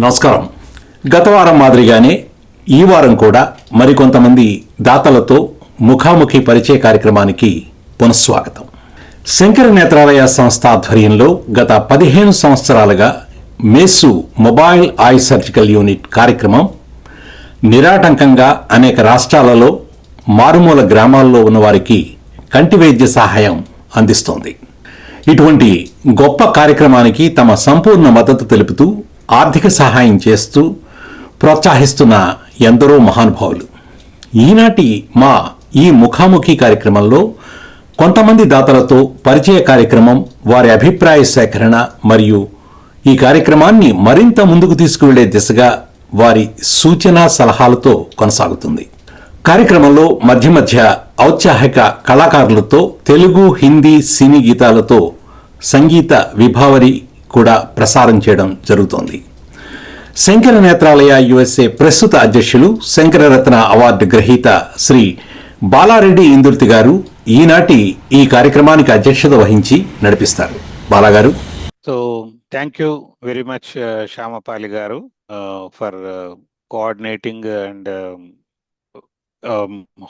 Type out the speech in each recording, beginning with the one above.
నమస్కారం. గత వారం మాదిరిగానే ఈ వారం కూడా మరికొంతమంది దాతలతో ముఖాముఖి పరిచయ కార్యక్రమానికి పునఃస్వాగతం. శంకర నేత్రాలయ సంస్థ ఆధ్వర్యంలో గత 15 సంవత్సరాలుగా మేసు మొబైల్ ఐ సర్జికల్ యూనిట్ కార్యక్రమం నిరాటంకంగా అనేక రాష్ట్రాలలో మారుమూల గ్రామాల్లో ఉన్నవారికి కంటి వైద్య సహాయం అందిస్తోంది. ఇటువంటి గొప్ప కార్యక్రమానికి తమ సంపూర్ణ మద్దతు తెలుపుతూ ఆర్థిక సహాయం చేస్తూ ప్రోత్సహిస్తున్న ఎందరో మహానుభావులు. ఈనాటి మా ఈ ముఖాముఖి కార్యక్రమంలో కొంతమంది దాతలతో పరిచయ కార్యక్రమం, వారి అభిప్రాయ సేకరణ మరియు ఈ కార్యక్రమాన్ని మరింత ముందుకు తీసుకువెళ్లే దిశగా వారి సూచన సలహాలతో కొనసాగుతుంది. కార్యక్రమంలో మధ్య మధ్య ఔత్సాహిక కళాకారులతో తెలుగు, హిందీ సినీ గీతాలతో సంగీత విభావరి కూడా ప్రసారం చేయడం జరుగుతోంది. శంకర నేత్రాలయ USA ప్రస్తుత అధ్యక్షులు, శంకరరత్న అవార్డు గ్రహీత శ్రీ బాలారెడ్డి ఇందుర్తి గారు ఈనాటి ఈ కార్యక్రమానికి అధ్యక్షత వహించి నడిపిస్తారు. బాలాగారు. So thank you very much Shyamapali garu for coordinating and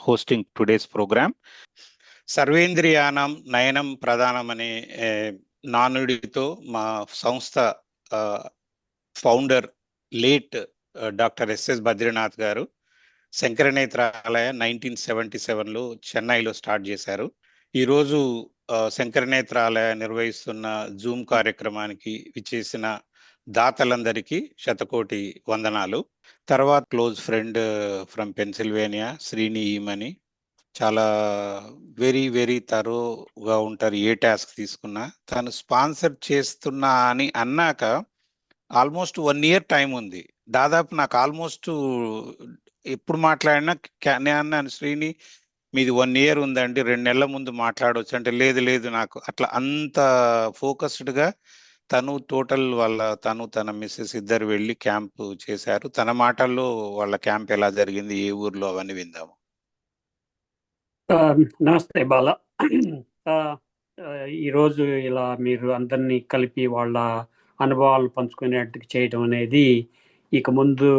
hosting today's program. సర్వేంద్రియానం నయనం ప్రధానం అనే నానుడితో మా సంస్థ founder late doctor SS Badrinath garu Sankara Netralaya 1977లో చెన్నైలో స్టార్ట్ చేశారు. ఈరోజు శంకర నేత్రాలయ నిర్వహిస్తున్న జూమ్ కార్యక్రమానికి విచ్చేసిన దాతలందరికీ శతకోటి వందనాలు. తర్వాత close friend from Pennsylvania Srini Emani చాలా వెరీ వెరీ తరోగా ఉంటారు. ఏ టాస్క్ తీసుకున్నా తను స్పాన్సర్ చేస్తున్నా అని అన్నాక ఆల్మోస్ట్ 1 year టైం ఉంది. దాదాపు నాకు ఆల్మోస్ట్ ఎప్పుడు మాట్లాడినా అన్నాను, శ్రీని మీది 1 year ఉందండి, 2 నెలల ముందు మాట్లాడవచ్చు అంటే, లేదు లేదు నాకు అట్లా అంత ఫోకస్డ్గా తను టోటల్ తన మిస్సెస్ ఇద్దరు వెళ్ళి క్యాంప్ చేశారు. తన మాటల్లో వాళ్ళ క్యాంప్ ఎలా జరిగింది, ఏ ఊర్లో, అవన్నీ విందాము. నమస్తే బాల. ఈరోజు ఇలా మీరు అందరినీ కలిపి వాళ్ళ అనుభవాలు పంచుకునేట్టుకు చేయడం అనేది ఇక ముందు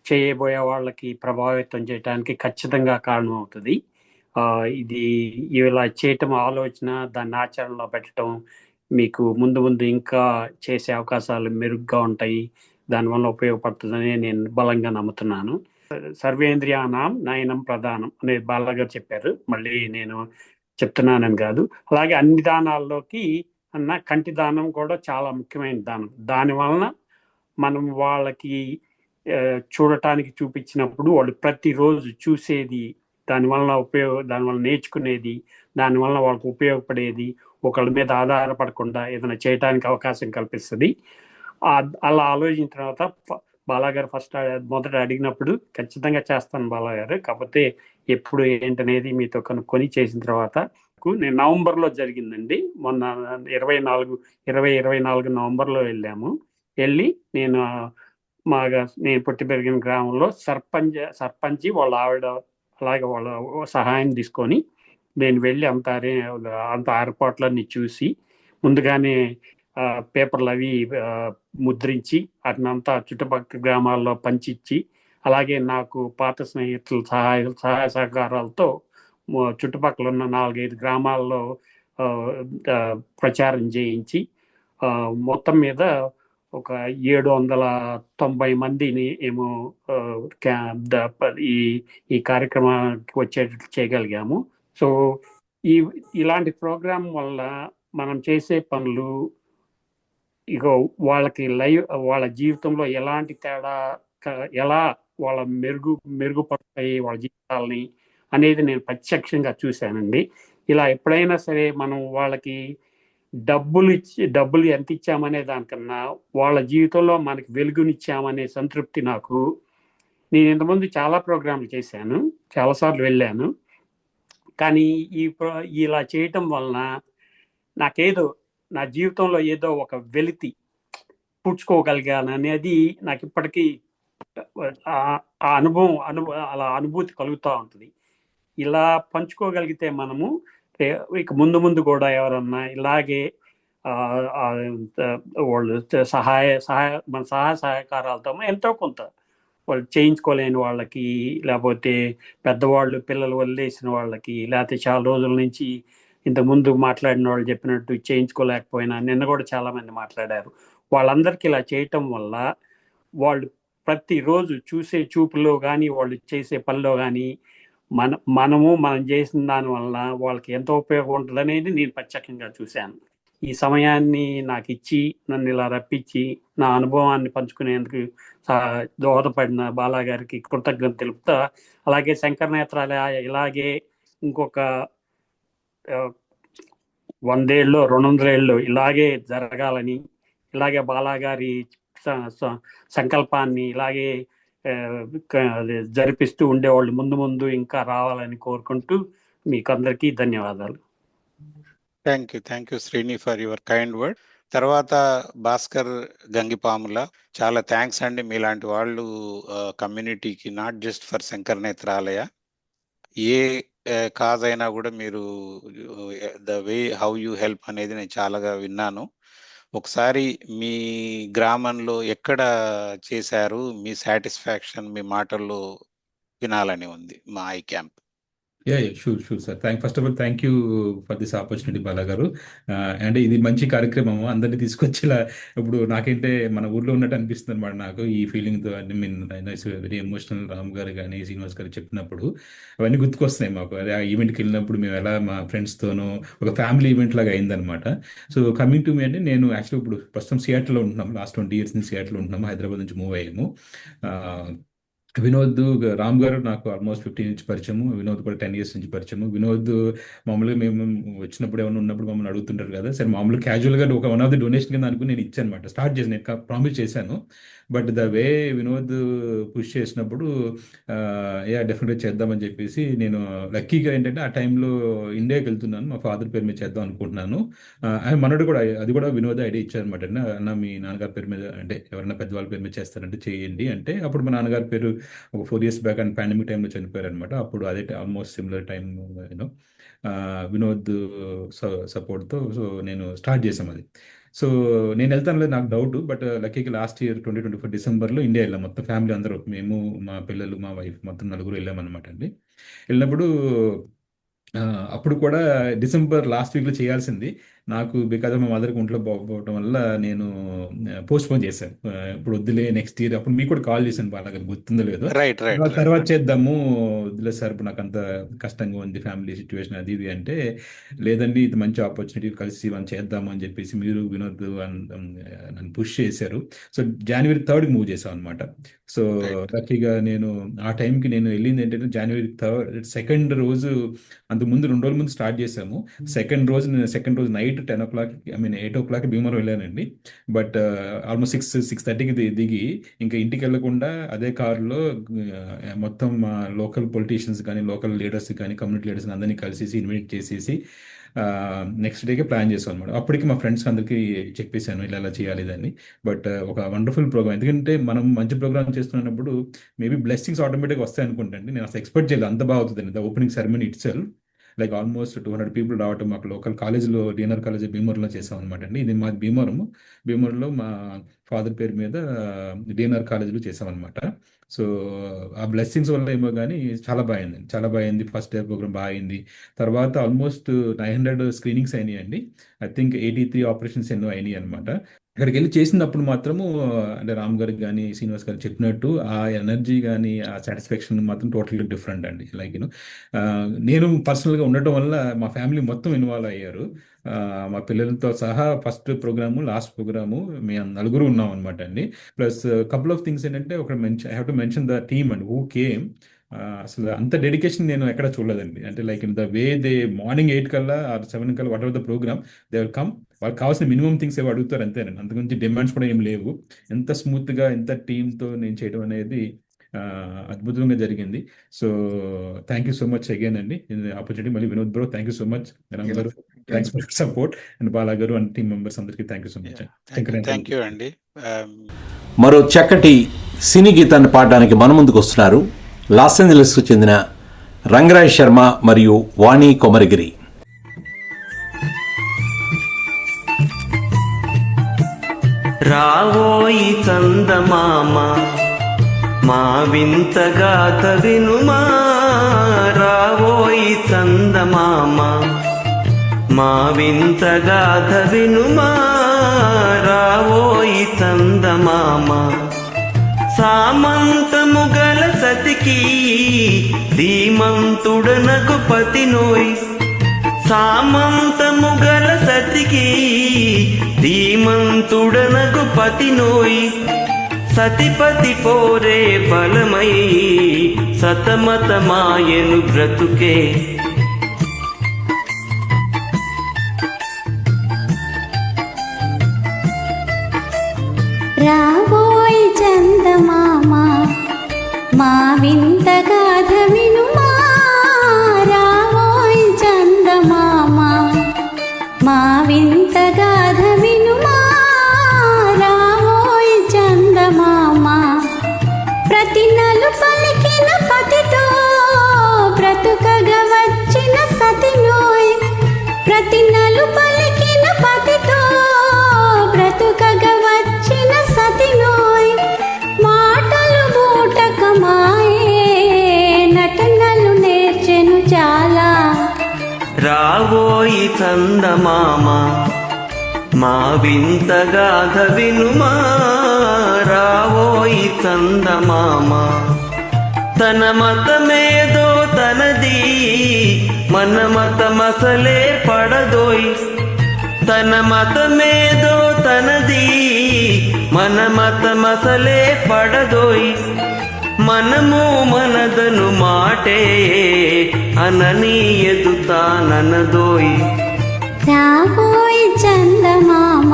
చేయబోయే వాళ్ళకి ప్రభావితం చేయడానికి ఖచ్చితంగా కారణం అవుతుంది. ఇది ఇలా చేయటం ఆలోచన, దాన్ని ఆచరణలో పెట్టడం మీకు ముందు ముందు ఇంకా చేసే అవకాశాలు మెరుగ్గా ఉంటాయి, దానివల్ల ఉపయోగపడుతుందని నేను బలంగా నమ్ముతున్నాను. సర్వేంద్రియానం నయనం ప్రధానం అనేది బాలగారు చెప్పారు, మళ్ళీ నేను చెప్తున్నానని కాదు. అలాగే అన్ని దానాల్లోకి అన్న కంటి దానం కూడా చాలా ముఖ్యమైన దానం. దానివలన మనం వాళ్ళకి చూడటానికి చూపించినప్పుడు వాళ్ళు ప్రతిరోజు చూసేది, దానివల్ల నేర్చుకునేది, దానివల్ల వాళ్ళకు ఉపయోగపడేది, ఒకళ్ళ మీద ఆధారపడకుండా ఏదైనా చేయడానికి అవకాశం కల్పిస్తుంది. అలా ఆలోచించిన తర్వాత బాలాగారు మొదట అడిగినప్పుడు ఖచ్చితంగా చేస్తాను బాలాగారు, కాకపోతే ఎప్పుడు ఏంటనేది మీతో కనుక్కొని చేసిన తర్వాత నేను నవంబర్లో జరిగిందండి. మొన్న 2024 నవంబర్లో వెళ్ళి నేను పుట్టి పెరిగిన గ్రామంలో సర్పంచి వాళ్ళ ఆవిడ అలాగే వాళ్ళ సహాయం తీసుకొని నేను వెళ్ళి అంత ఏర్పాట్లన్నీ చూసి ముందుగానే పేపర్లు అవి ముద్రించి అతనంతా చుట్టుపక్కల గ్రామాల్లో పంచిచ్చి, అలాగే నాకు పాత స్నేహితుల సహాయ సహకారాలతో చుట్టుపక్కల ఉన్న 4-5 గ్రామాల్లో ప్రచారం చేయించి మొత్తం మీద ఒక 790 మందిని ఏమో ఈ కార్యక్రమానికి వచ్చేటట్లు చేయగలిగాము. సో ఇలాంటి ప్రోగ్రాం వల్ల మనం చేసే పనులు ఇక వాళ్ళకి వాళ్ళ జీవితంలో ఎలాంటి తేడా, ఎలా వాళ్ళ మెరుగుపడతాయి వాళ్ళ జీవితాలని అనేది నేను ప్రత్యక్షంగా చూశానండి. ఇలా ఎప్పుడైనా సరే మనం వాళ్ళకి డబ్బులు ఎంత ఇచ్చామనే దానికన్నా వాళ్ళ జీవితంలో మనకి వెలుగునిచ్చామనే సంతృప్తి నాకు. నేను ఇంతకుముందు చాలా ప్రోగ్రాంలు చేశాను, చాలాసార్లు వెళ్ళాను, కానీ ఇలా చేయటం వలన నాకేదో నా జీవితంలో ఏదో ఒక వెలితి పుచ్చుకోగలిగాను అనేది నాకు ఇప్పటికీ ఆ అనుభూతి కలుగుతూ ఉంటుంది. ఇలా పంచుకోగలిగితే మనము ఇక ముందు కూడా ఎవరన్నా ఇలాగే ఆ, ఆ, వాళ్ళు మన సహాయ సహకారాలతో ఎంతో కొంత వాళ్ళు చేయించుకోలేని వాళ్ళకి, లేకపోతే పెద్దవాళ్ళు పిల్లలు వదిలేసిన వాళ్ళకి, లేకపోతే చాలా రోజుల నుంచి ఇంతకుముందు మాట్లాడిన వాళ్ళు చెప్పినట్టు చేయించుకోలేకపోయినా, నిన్న కూడా చాలా మంది మాట్లాడారు, వాళ్ళందరికీ ఇలా చేయటం వల్ల వాళ్ళు ప్రతిరోజు చూసే చూపులో కానీ వాళ్ళు చేసే పనిలో కానీ మనం చేసిన దాని వల్ల వాళ్ళకి ఎంతో ఉపయోగం ఉంటుంది అనేది నేను ప్రత్యేకంగా చూశాను. ఈ సమయాన్ని నాకు ఇచ్చి నన్ను ఇలా రప్పించి నా అనుభవాన్ని పంచుకునేందుకు దోహదపడిన బాలా గారికి కృతజ్ఞత తెలుపుతా, అలాగే శంకర నేత్రాలయ ఇలాగే ఇంకొక 100 ఏళ్ళు 200 ఏళ్ళు ఇలాగే జరగాలని, ఇలాగే బాలాగారి సంకల్పాన్ని ఇలాగే జరిపిస్తూ ఉండేవాళ్ళు ముందు ముందు ఇంకా రావాలని కోరుకుంటూ మీకు అందరికీ ధన్యవాదాలు. Thank you Srini for your kind word. తర్వాత భాస్కర్ గంగిపాముల, చాలా థ్యాంక్స్ అండి. మీలాంటి వాళ్ళు కమ్యూనిటీకి, not just for Sankara Nethralaya, a cause అయినా కూడా మీరు the way how you help అనేది నేను చాలాగా విన్నాను. ఒకసారి మీ గ్రామంలో ఎక్కడ చేశారు, మీ సాటిస్ఫాక్షన్ మీ మాటల్లో వినాలని ఉంది మా I camp. Sure sir. First of all thank you for this opportunity Bala గారు. అంటే ఇది మంచి కార్యక్రమం, అందరినీ తీసుకొచ్చేలా. ఇప్పుడు నాకంటే మన ఊర్లో ఉన్నట్టు అనిపిస్తుంది అనమాట నాకు ఈ ఫీలింగ్తో. అంటే mean it's very emotional. Ram గారు కానీ శ్రీనివాస్ గారు చెప్పినప్పుడు అవన్నీ గుర్తుకొస్తున్నాయి మాకు. అదే ఆ ఈవెంట్కి వెళ్ళినప్పుడు మేము ఎలా మా ఫ్రెండ్స్తోనూ ఒక ఫ్యామిలీ ఈవెంట్ లాగా అయిందనమాట. సో కమింగ్ టు మీ అంటే, నేను యాక్చువల్లీ ఇప్పుడు ప్రస్తుతం సియాటిల్లో ఉంటున్నాం. లాస్ట్ 20 years నుంచి సియాటిల్లో ఉంటున్నాము. హైదరాబాద్ నుంచి మూవ్ అయ్యాము. వినోద్ రామ్ గారు నాకు ఆల్మోస్ట్ 15 నుంచి పరిచయము. వినోద్ కూడా 10 years నుంచి పరిచయము. వినోద్ మామూలుగా మేము వచ్చినప్పుడు ఏమైనా ఉన్నప్పుడు మమ్మల్ని అడుగుతుంటారు కదా, సరే మామూలుగా క్యాజువల్గా ఒక వన్ ఆఫ్ ది డొనేషన్ కింద అనుకుని నేను ఇచ్చాను అనమాట. స్టార్ట్ చేసి నేను ప్రామిస్ చేశాను. But the way Vinod push చేసినప్పుడు డెఫినెట్గా చేద్దామని చెప్పేసి, నేను లక్కీగా ఏంటంటే ఆ టైంలో ఇండియాకి వెళ్తున్నాను, మా ఫాదర్ పేరు మీద చేద్దాం అనుకుంటున్నాను. మనోడు కూడా అది కూడా వినోద్ ఐడియా ఇచ్చారనమాట. అన్న మీ నాన్నగారి పేరు మీద, అంటే ఎవరైనా పెద్దవాళ్ళ పేరు మీద చేస్తారంటే చేయండి అంటే, అప్పుడు మా నాన్నగారి పేరు ఒక 4 years బ్యాక్ అండ్ పాండమిక్ టైంలో చనిపోయారు అనమాట. అప్పుడు అదే ఆల్మోస్ట్ సిమిలర్ టైం వినోద్ సపోర్ట్తో సో నేను స్టార్ట్ చేసాం అది. సో నేను వెళ్తాను లేదు నాకు డౌట్, బట్ లక్కీకి లాస్ట్ ఇయర్ 2024 డిసెంబర్లో ఇండియా వెళ్ళాం మొత్తం ఫ్యామిలీ అందరూ. మేము, మా పిల్లలు, మా వైఫ్, మొత్తం 4 వెళ్ళామన్నమాట అండి. వెళ్ళినప్పుడు అప్పుడు కూడా డిసెంబర్ లాస్ట్ వీక్లో చేయాల్సింది, నాకు బికాజ్ మా మదర్కి ఒంట్లో బాగోపోవడం వల్ల నేను పోస్ట్పోన్ చేశాను. ఇప్పుడు వద్దులే నెక్స్ట్ ఇయర్. అప్పుడు మీకు కూడా కాల్ చేశాను బాగా, గుర్తుందో లేదో, తర్వాత చేద్దాము, వద్దులే సార్ ఇప్పుడు నాకు అంత కష్టంగా ఉంది ఫ్యామిలీ సిచ్యువేషన్ అది ఇది అంటే, లేదండి ఇది మంచి ఆపర్చునిటీ, కలిసి మనం చేద్దాము అని చెప్పేసి మీరు వినోద్ నన్ను పుష్ చేశారు. సో January 3rd మూవ్ చేసాం అనమాట. సో లక్కీగా నేను ఆ టైంకి నేను వెళ్ళింది ఏంటంటే January 3rd, 2nd రోజు, అంతకుముందు 2 రోజుల ముందు స్టార్ట్ చేసాము. సెకండ్ రోజు నైట్ 10 o'clock, 8 o'clock భీమవరం వెళ్ళానండి. బట్ ఆల్మోస్ట్ 6:30కి దిగి ఇంకా ఇంటికి వెళ్ళకుండా అదే కారులో మొత్తం మా లోకల్ పొలిటీషియన్స్ కానీ, లోకల్ లీడర్స్ కానీ, కమ్యూనిటీ లీడర్స్ అందరినీ కలిసేసి ఇన్వైట్ చేసేసి నెక్స్ట్ డేకి ప్లాన్ చేసాం అనమాట. అప్పటికి మా ఫ్రెండ్స్ అందరికీ చెప్పేశాను ఇలా చేయాలి దాన్ని. బట్ ఒక వండర్ఫుల్ ప్రోగ్రామ్, ఎందుకంటే మనం మంచి ప్రోగ్రామ్ చేస్తున్నప్పుడు మేబీ బ్లెస్సింగ్స్ ఆటోమేటిక్గా వస్తాయి అనుకుంటాండి. నేను అసలు ఎక్స్పెక్ట్ చేయలేదు అంత బాగా అవుతుందండి. The opening ceremony it self, like almost 200 people రావటం. మాకు లోకల్ కాలేజ్లో, డిఎన్ఆర్ కాలేజ్ భీమవరంలో చేసాం అనమాట అండి. ఇది మాది భీమవరంలో మా ఫాదర్ పేరు మీద డిఎన్ఆర్ కాలేజ్లో చేసామన్నమాట. సో ఆ బ్లెస్సింగ్స్ వల్ల ఏమో కానీ చాలా బాగుంది. ఫస్ట్ డే ప్రోగ్రామ్ బాగా అయింది. తర్వాత ఆల్మోస్ట్ 900 screenings అయినాయండి. ఐ థింక్ 83 operations ఎన్నో అయినాయి అనమాట. అక్కడికి వెళ్ళి చేసినప్పుడు మాత్రము, అంటే రామ్ గారికి కానీ శ్రీనివాస్ గారు చెప్పినట్టు ఆ ఎనర్జీ కానీ ఆ సాటిస్ఫాక్షన్ మాత్రం టోటల్గా డిఫరెంట్ అండి. లైక్ నేను పర్సనల్గా ఉండటం వల్ల మా ఫ్యామిలీ మొత్తం ఇన్వాల్వ్ అయ్యారు. మా పిల్లలతో సహా ఫస్ట్ ప్రోగ్రాము, లాస్ట్ ప్రోగ్రాము మేము 4 ఉన్నాం అనమాట అండి. ప్లస్ కపుల్ ఆఫ్ థింగ్స్ ఏంటంటే, I have to mention the team and who came. అసలు అంత డెడికేషన్ నేను ఎక్కడ చూడలేదండి. అంటే like the way they morning 8 కల్లా ఆర్ 7 కల్లా whatever the program they will come. వాళ్ళకి కావాల్సిన మినిమం థింగ్స్ ఏవో అడుగుతారు అంతేనండి, అంతకుమించి డిమాండ్స్ కూడా ఏం లేవు. ఎంత స్మూత్గా, ఎంత టీంతో నేను చేయడం అనేది అద్భుతంగా జరిగింది. So thank you so much again అండి ఆపర్చునిటీ. మళ్ళీ Vinod bro thank you so much. Ram garu thanks for support, and Bala garu and team members అందరికీ thank you so much. Thank you అండి. మరో చక్కటి సినీ గీతాన్ని పాడడానికి మన ముందుకు వస్తున్నారు లాస్ ఏంజలస్కు చెందిన రంగరాయ్ శర్మ మరియు వాణి కొమరగిరి. రావోయి చందమామ మా వింత గాథ వినుమా, రావోయి చందమామ మా వింత గాథ వినుమా, రావోయి చందమామ. సామంతము గల సతికి ధీమంతుడనకు పతినోయ్, సామంతము గల సతికి ధీమంతుడనకు పతినోయ్. సతిపతి పోరే బలమై సతమతమాయను బ్రతుకే. రావోయ్ చందమామ మా వింత గాథ వినుమా, రావోయ్ చందమామ మా వింత గాథ వినుమా, రావోయ్ చందమామ. ప్రతి నలు పలికిన పతితో బ్రతుకగా వచ్చిన సతినోయ్, ప్రతి నలు పలికిన పతితో బ్రతుకగా వచ్చిన సతినోయ్. మాటలు బూటకమాయే నటనలు నేర్చెను చాలా. రావోయి చందమామ మా వింత గాథ వినుమా, రావోయి చందమామ. తన మతమేదో తనది మన మతమసలే పడదోయ్, తన మతమేదో తనది మన మతమసలే పడదోయ్. మనము మనదను మాటే అనని ఎదుతాననదోయ్. రావోయ్ చందమామ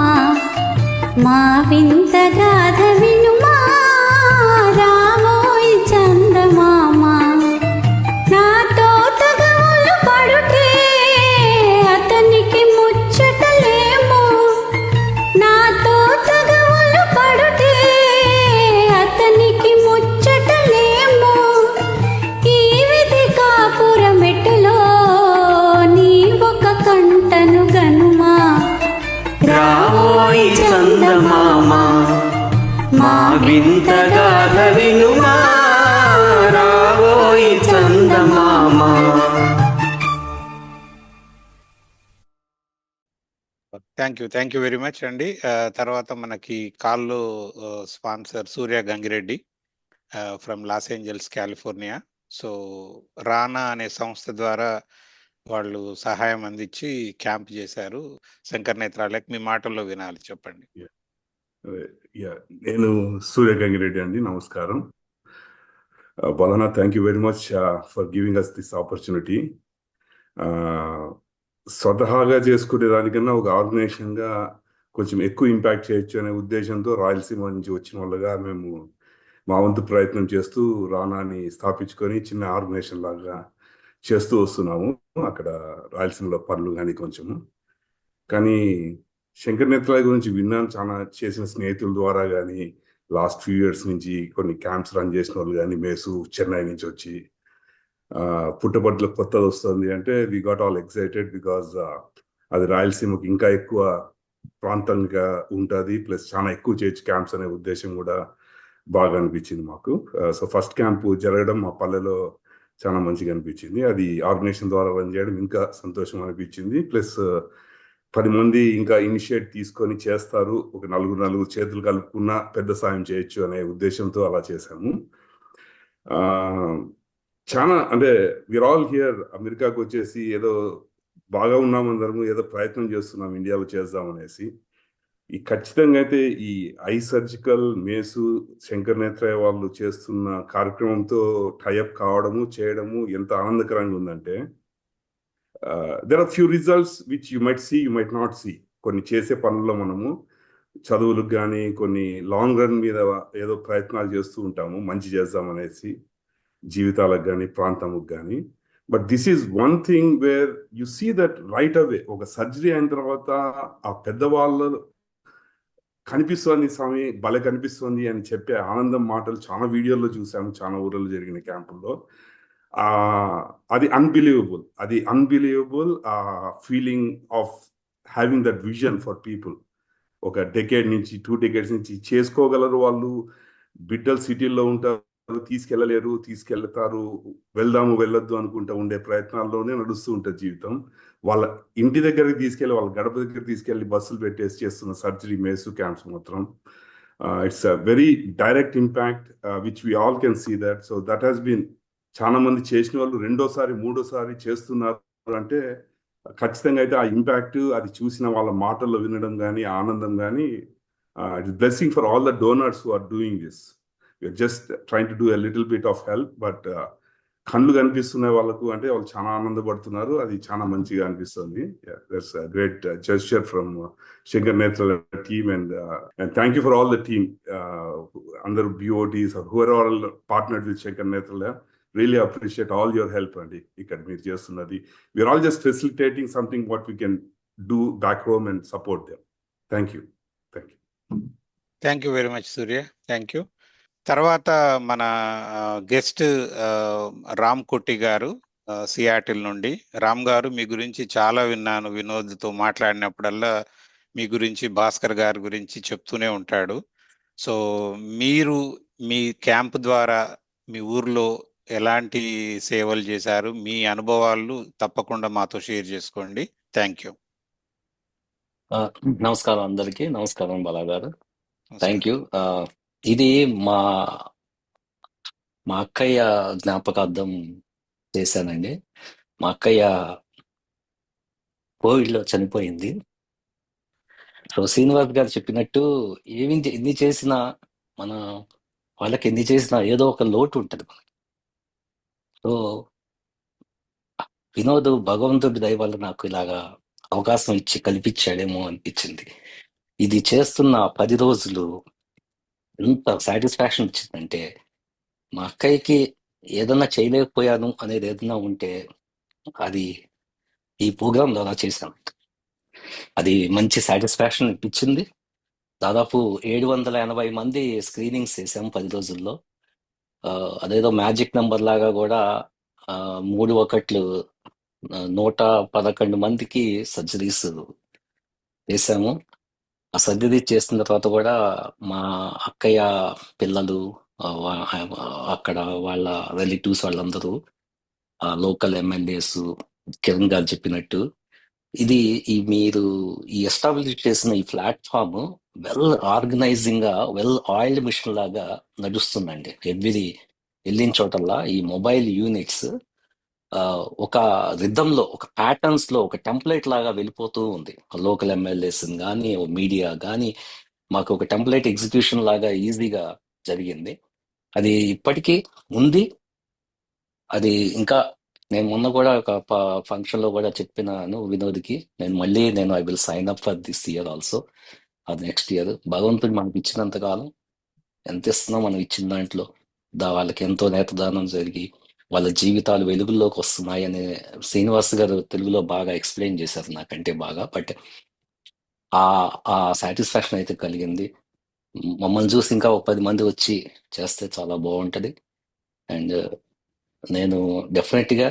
మా వింత గాథ వినుమా, రావోయ్ చందమామ. నాతో తగవులు పడుటే అతనికి ముచ్చటలేమో, నాతో తగవులు పడుటే అతనికి ముచ్చటలేమో. ఈ విధి కాపురమెట్టులో నీ ఒక కంటను గనుమా. రావోయి చందమామ మా వింత గాథ వినుమా, రావోయి చందమామ. థ్యాంక్ యూ వెరీ మచ్ అండి. తర్వాత మనకి కాల్లో sponsor Surya Gangireddy from Los Angeles California. So రానా అనే సంస్థ ద్వారా వాళ్ళు సహాయం అందించి క్యాంప్ చేశారు శంకర్ నేత్రాలయకి. మీ మాటల్లో వినాలి, చెప్పండి. నేను సూర్య గంగిరెడ్డి అండి. నమస్కారం. Balanna, thank you very much for giving us this opportunity. స్వతహాగా చేసుకునే దానికన్నా ఒక ఆర్గనైజేషన్గా కొంచెం ఎక్కువ ఇంపాక్ట్ చేయొచ్చు అనే ఉద్దేశంతో రాయలసీమ నుంచి వచ్చిన వాళ్ళగా మేము మా వంతు ప్రయత్నం చేస్తూ రానాని స్థాపించుకొని చిన్న ఆర్గనైజేషన్ లాగా చేస్తూ వస్తున్నాము. అక్కడ రాయలసీమలో పనులు కానీ కొంచెము. కానీ శంకర్ నేత్రాలయ గురించి విన్నాను చాలా, చేసిన స్నేహితుల ద్వారా కానీ, లాస్ట్ ఫ్యూ ఇయర్స్ నుంచి కొన్ని క్యాంప్స్ రన్ చేసిన వాళ్ళు కానీ, మేసు చెన్నై నుంచి వచ్చి పుట్టపట్ల కొత్తది వస్తుంది అంటే we got all excited because అది రాయలసీమకి ఇంకా ఎక్కువ ప్రాంతంగా ఉంటుంది, ప్లస్ చాలా ఎక్కువ చేయొచ్చు క్యాంప్స్ అనే ఉద్దేశం కూడా బాగా అనిపించింది మాకు. సో ఫస్ట్ క్యాంపు జరగడం మా పల్లెలో చాలా మంచిగా అనిపించింది. అది ఆర్గనైజేషన్ ద్వారా రన్ చేయడం ఇంకా సంతోషం అనిపించింది. ప్లస్ 10 మంది ఇంకా ఇనిషియేట్ తీసుకొని చేస్తారు, ఒక నలుగురు చేతులు కలుపుకున్న పెద్ద సాయం చేయొచ్చు అనే ఉద్దేశంతో అలా చేశాము. చాలా అంటే వీఆర్ ఆల్ హియర్, అమెరికాకు వచ్చేసి ఏదో బాగా ఉన్నాం అందరము, ఏదో ప్రయత్నం చేస్తున్నాం ఇండియాలో చేద్దామనేసి. ఈ ఖచ్చితంగా అయితే ఈ ఐ సర్జికల్ మేసు శంకర్ నేత్రాలయ వాళ్ళు చేస్తున్న కార్యక్రమంతో టైఅప్ కావడము చేయడము ఎంత ఆనందకరంగా ఉందంటే, there are few results which you might see, you might not see. కొన్ని చేసే పనుల్లో మనము చదువులకు కానీ కొన్ని లాంగ్ రన్ మీద ఏదో ప్రయత్నాలు చేస్తూ ఉంటాము మంచి చేద్దామనేసి, జీవితాలకు కానీ ప్రాంతాలకు కానీ. But this is one thing where you see that right away. ఒక సర్జరీ అయిన తర్వాత ఆ పెద్దవాళ్ళు కనిపిస్తుంది, స్వామి భలే కనిపిస్తుంది అని చెప్పే ఆనందం మాటలు చాలా వీడియోల్లో చూసాము, చాలా ఊర్లలో జరిగిన క్యాంపుల్లో. అది unbelievable feeling of having that vision for people. ఒక డెకేడ్ నుంచి 2 డెకేడ్స్ నుంచి చేసుకోగలరు. వాళ్ళు బిడ్డలు సిటీల్లో ఉంటారు, తీసుకెళ్ళలేరు, తీసుకెళ్తారు, వెళ్దాము వెళ్ళొద్దు అనుకుంటూ ఉండే ప్రయత్నాల్లోనే నడుస్తూ ఉంటుంది జీవితం. వాళ్ళ ఇంటి దగ్గరికి తీసుకెళ్ళి, వాళ్ళ గడప దగ్గర తీసుకెళ్ళి బస్సులు పెట్టేసి చేస్తున్న సర్జరీ మేసు క్యాంప్స్ మాత్రం it's a very direct impact which we all can see that. So that has been, చాలా మంది చేసిన వాళ్ళు రెండోసారి మూడోసారి చేస్తున్నారు అంటే ఖచ్చితంగా అయితే ఆ ఇంపాక్ట్ అది చూసిన వాళ్ళ మాటల్లో వినడం కానీ ఆనందం కానీ it's blessing for all the donors who are doing this. You are just trying to do a little bit of help, but కళ్ళు కనిపిస్తున్న వాళ్ళకు అంటే వాళ్ళు చాలా ఆనందపడుతున్నారు. అది చాలా మంచిగా అనిపిస్తుంది. That's a great gesture from Shankar Nethralaya team and thank you for all the team, అందరు BOTs who are all partnered with Shankar Nethralaya. Really appreciate all your help అండి ఇక్కడ మీరు చేస్తున్నది. We're all just facilitating something what we can do back home and support them. Thank you. Thank you very much Surya, thank you. తర్వాత మన guest Ram కుట్టి గారు Seattle నుండి. రామ్ గారు, మీ గురించి చాలా విన్నాను, వినోద్తో మాట్లాడినప్పుడల్లా మీ గురించి, భాస్కర్ గారి గురించి చెప్తూనే ఉంటాడు. సో మీరు మీ క్యాంప్ ద్వారా మీ ఊర్లో ఎలాంటి సేవలు చేశారు, మీ అనుభవాలు తప్పకుండా మాతో షేర్ చేసుకోండి. Thank you. నమస్కారం అందరికీ. నమస్కారం బాలా గారు, థ్యాంక్ యూ. ఇది మా అక్కయ్య జ్ఞాపకార్థం చేశానండి. మా అక్కయ్య కోవిడ్లో చనిపోయింది. సో శ్రీనివాస్ గారు చెప్పినట్టు ఎన్ని చేసినా, మన వాళ్ళకి ఎన్ని చేసినా ఏదో ఒక లోటు ఉంటుంది మనకి. సో వినోద్ భగవంతుడి దయ వల్ల నాకు ఇలాగా అవకాశం ఇచ్చి కల్పించాడేమో అనిపించింది. ఇది చేస్తున్న 10 రోజులు ఎంత సాటిస్ఫాక్షన్ వచ్చిందంటే, మా అక్కయ్యకి ఏదన్నా చేయలేకపోయాను అనేది ఏదన్నా ఉంటే అది ఈ ప్రోగ్రామ్ ద్వారా చేశాను. అది మంచి సాటిస్ఫాక్షన్ ఇప్పించింది. దాదాపు 780 మంది స్క్రీనింగ్స్ చేశాం 10 రోజుల్లో. అదేదో మ్యాజిక్ నెంబర్ లాగా కూడా 111 మందికి సర్జరీస్ చేశాము. ఆ సర్జరీ చేసిన తర్వాత కూడా మా అక్కయ్య పిల్లలు, అక్కడ వాళ్ళ రిలేటివ్స్ వాళ్ళందరూ, లోకల్ ఎమ్మెల్యేస్, కిరణ్ గారు చెప్పినట్టు ఇది మీరు ఈ ఎస్టాబ్లిష్ చేసిన ఈ ప్లాట్ఫామ్ వెల్ ఆర్గనైజింగ్ గా, వెల్ ఆయిల్డ్ మిషన్ లాగా నడుస్తుందండి. వెళ్ళిన చోటల్లా ఈ మొబైల్ యూనిట్స్ ఒక రిథమ్ లో, ఒక ప్యాటర్న్స్ లో, ఒక టెంప్లెట్ లాగా వెళ్ళిపోతూ ఉంది. లోకల్ ఎమ్మెల్యేస్ కానీ, మీడియా కానీ, మాకు ఒక టెంప్లెట్ ఎగ్జిక్యూషన్ లాగా ఈజీగా జరిగింది. అది ఇప్పటికీ ఉంది. అది ఇంకా నేను మొన్న కూడా ఒక ఫంక్షన్ లో కూడా చెప్పినాను వినోద్కి, నేను I will sign up for this year also, అది నెక్స్ట్ ఇయర్. భగవంతుడు మనకి ఇచ్చినంత కాలం ఎంత ఇస్తున్నాం, మనం ఇచ్చిన దాంట్లో వాళ్ళకి ఎంతో నేతదానం జరిగి వాళ్ళ జీవితాలు వెలుగుల్లోకి వస్తున్నాయి అని శ్రీనివాస్ గారు తెలుగులో బాగా ఎక్స్ప్లెయిన్ చేశారు, నాకంటే బాగా. బట్ ఆ సాటిస్ఫాక్షన్ అయితే కలిగింది. మమ్మల్ని చూసి ఇంకా ఒక 10 మంది వచ్చి చేస్తే చాలా బాగుంటది. అండ్ నేను డెఫినెట్గా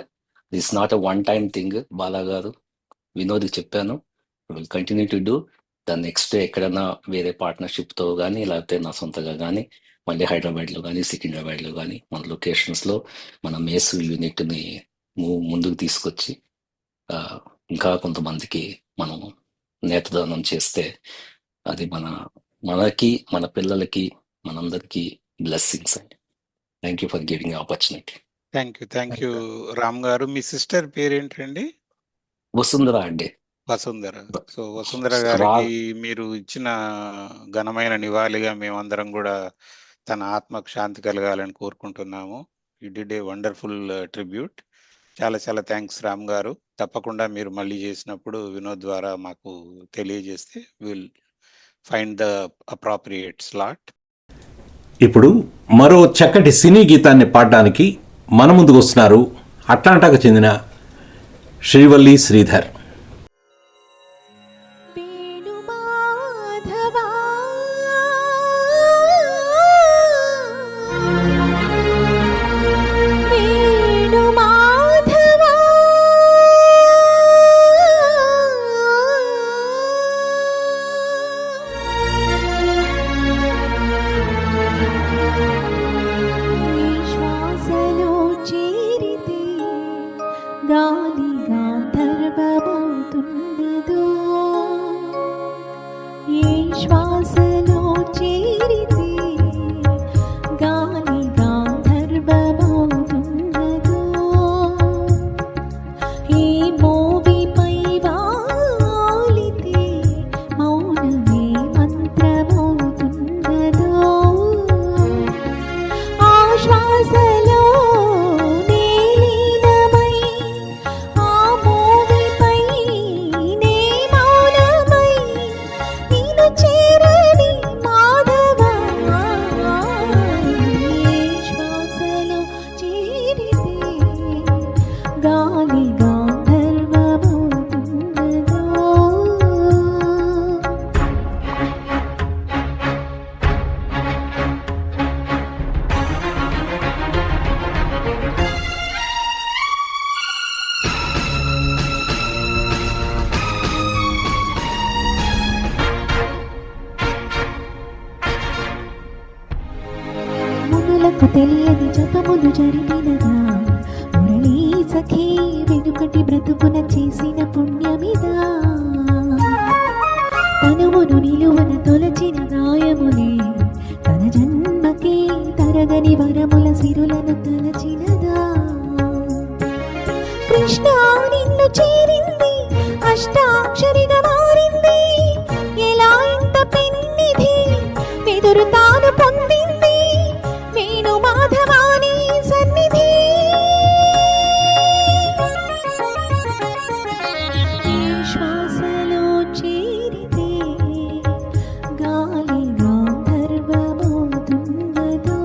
this not a one time thing. Bala గారు, వినోద్కి చెప్పాను, will continue to do the next day. ఎక్కడైనా వేరే పార్ట్నర్షిప్తో కానీ, లేకపోతే నా సొంతగా కానీ, మళ్ళీ హైదరాబాద్లో కానీ, సికింద్రాబాద్లో కానీ, మన లొకేషన్స్లో మన మేసు యూనిట్ని ముందుకు తీసుకొచ్చి ఇంకా కొంతమందికి మనం నేతదానం చేస్తే అది మనకి, మన పిల్లలకి, మనందరికీ బ్లెస్సింగ్స్ అండి. Thank you for giving opportunity. Thank you Ram గారు. మీ సిస్టర్ పేరేంటండి? వసుంధర అండి. వసుంధర. సో వసుంధర గారికి మీరు ఇచ్చిన ఘనమైన నివాళిగా మేమందరం కూడా తన ఆత్మకు శాంతి కలగాలని కోరుకుంటున్నాము. You did a wonderful tribute. చాలా చాలా థ్యాంక్స్ రామ్ గారు. తప్పకుండా మీరు మళ్ళీ చేసినప్పుడు వినోద్ ద్వారా మాకు తెలియజేస్తే will find the appropriate slot. ఇప్పుడు మరో చక్కటి సినీ గీతాన్ని పాడడానికి మన ముందుకు వస్తున్నారు అట్లాంటాకు చెందిన శ్రీవల్లి శ్రీధర్. తలపున చేసిన పుణ్యమిదా తనుమును నిలువన తొలచిన గాయములే తన జన్మకే తరగని వరముల సిరులను తలచినదా కృష్ణ నిన్ను చేరింది అష్టాక్షరిగా మారింది ఎలా ఇంత పెన్నిధి వెదురు తాను పొందింది వేణు మాధవాని సన్నిధి ఈ శ్వాసలో చేరితే గాలి గాంధర్వమవుతున్నదో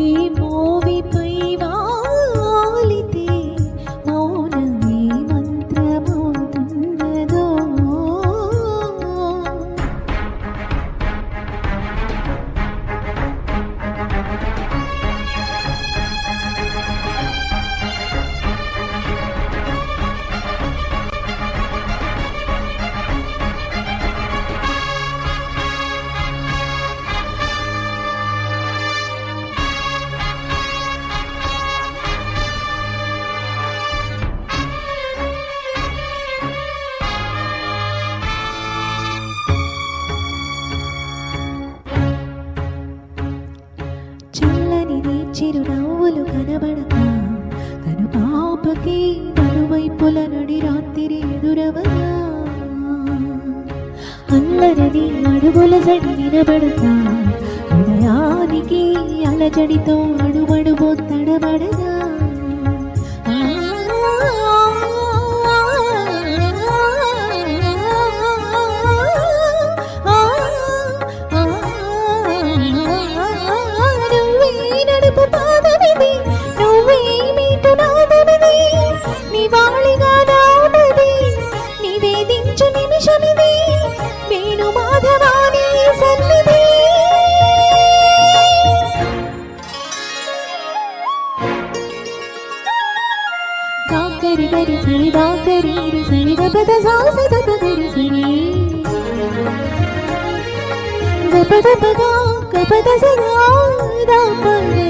ఈ మోవిపై వాలితే మౌనమే మంత్రమవుతున్నదో చల్లనిది చిరునవ్వులు కనబడక కను పాపకి నలువైపుల నడి రాత్రి ఎదురవగా అల్లరని అడుగుల జడి వినబడక హృదయానికి అలజడితో అడుగడుగో తడబడగా నువ్వే నడుపు పాదమిది నువ్వే మీటు నాదమిది నివాళిగా నామది నివేదించు నిమిషమిది వేణు మాధవాని సన్నిధి దాకరి గరి సరి దాకరి రి సరి గపద సాసద గరి సరి గపద పద గపద సదా దాపరి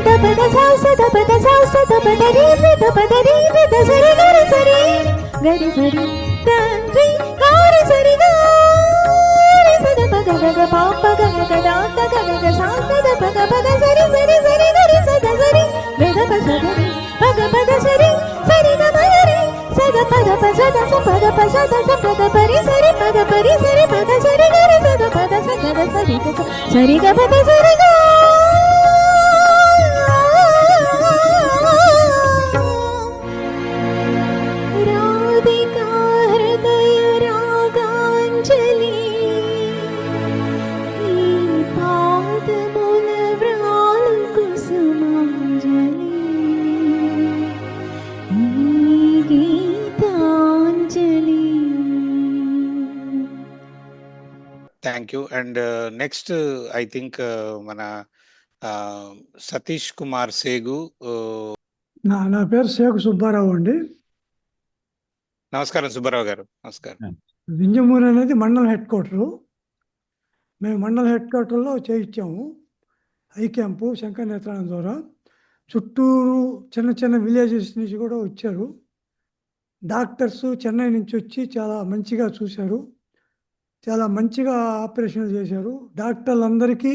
దపద సాసద పద సాసద పద రి దపద రి దసరి గరి సరి తండ్రి గారి సరి గారి సద పద గగ పాప గగ గదాత గగ సాసద పద పద సరి సరి సరి గరి సద సరి గగ పసగరి పగ పద సరి సరి గ మగరి సద పద పసద పద పసద పద పరి సరి పద పరి సరి పద సరి గరి సద పద సగ సరి గ సరి గ పద సరి గ రాధికా హృదయ రాగాంజలి ఈ పాదముల వ్రాలు కుసుమాంజలి ఈ గీతాంజలి. Thank you. And next I think మన సతీష్ కుమార్ సేగు. నా పేరు శేఖు సుబ్బారావు అండి. నమస్కారం సుబ్బారావు గారు. నమస్కారం. వింజమూరు అనేది మండల హెడ్ క్వార్టరు. మేము మండల హెడ్ క్వార్టర్లో చేయించాము ఐ క్యాంపు శంకర్ నేత్రాలయం ద్వారా. చుట్టూరు చిన్న చిన్న విలేజెస్ నుంచి కూడా వచ్చారు డాక్టర్స్. చెన్నై నుంచి వచ్చి చాలా మంచిగా చూశారు, చాలా మంచిగా ఆపరేషన్లు చేశారు. డాక్టర్లందరికీ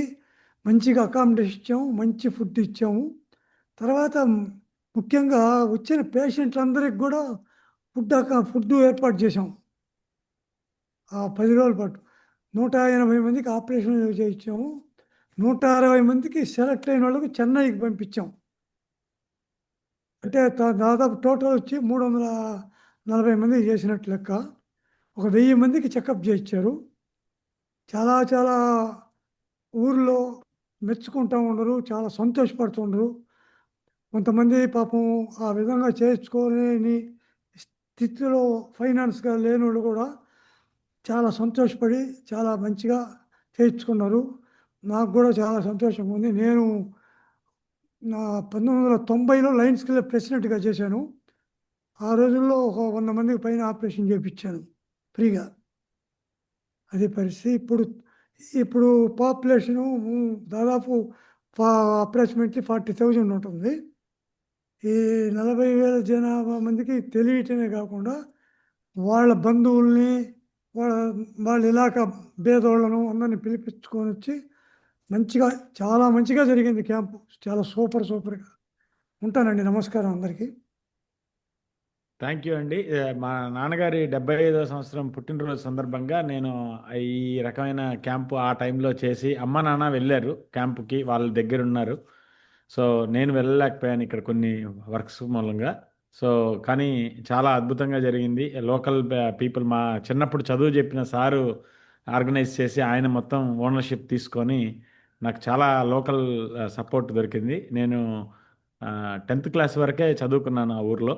మంచిగా అకామిడేషన్ ఇచ్చాము, మంచి ఫుడ్ ఇచ్చాము. తర్వాత ముఖ్యంగా వచ్చిన పేషెంట్లందరికీ కూడా ఫుడ్ ఏర్పాటు చేసాం. ఆ 10 రోజుల పాటు 180 మందికి ఆపరేషన్ చేయించాము. 160 మందికి సెలెక్ట్ అయిన వాళ్ళకు చెన్నైకి పంపించాం. అంటే దాదాపు టోటల్ వచ్చి 340 మందికి చేసినట్టు లెక్క. ఒక 1000 మందికి చెకప్ చేయించారు. చాలా చాలా ఊర్లో మెచ్చుకుంటూ ఉండరు, చాలా సంతోషపడుతూ ఉండరు. కొంతమంది పాపం ఆ విధంగా చేయించుకోలేని స్థితిలో ఫైనాన్స్గా లేని వాళ్ళు కూడా చాలా సంతోషపడి చాలా మంచిగా చేయించుకున్నారు. నాకు కూడా చాలా సంతోషంగా ఉంది. నేను నా 1990లో లయన్స్ క్లబ్ ప్రెసిడెంట్గా చేశాను. ఆ రోజుల్లో ఒక 100 మందికి పైన ఆపరేషన్ చేయించాను ఫ్రీగా. అదే పరిస్థితి. ఇప్పుడు పాపులేషను దాదాపు అప్రాక్సిమేట్లీ 40,000 ఉంటుంది. ఈ 40,000 జనాభా మందికి తెలియటమే కాకుండా వాళ్ళ బంధువుల్ని వాళ్ళ వాళ్ళ ఇలాకా పేదోళ్ళను అందరిని పిలిపించుకొని వచ్చి మంచిగా చాలా మంచిగా జరిగింది క్యాంపు. చాలా సూపర్గా. ఉంటానండి. నమస్కారం అందరికీ. థ్యాంక్ యూ అండి. మా నాన్నగారి 75వ సంవత్సరం పుట్టినరోజు సందర్భంగా నేను ఈ రకమైన క్యాంపు ఆ టైంలో చేసి అమ్మ నాన్న వెళ్ళారు క్యాంపుకి, వాళ్ళ దగ్గర ఉన్నారు. సో నేను వెళ్ళలేకపోయాను ఇక్కడ కొన్ని వర్క్స్ మూలంగా. సో కానీ చాలా అద్భుతంగా జరిగింది. లోకల్ పీపుల్, మా చిన్నప్పుడు చదువు చెప్పిన సారు ఆర్గనైజ్ చేసి ఆయన మొత్తం ఓనర్షిప్ తీసుకొని నాకు చాలా లోకల్ సపోర్ట్ దొరికింది. నేను 10th క్లాస్ వరకే చదువుకున్నాను ఆ ఊర్లో.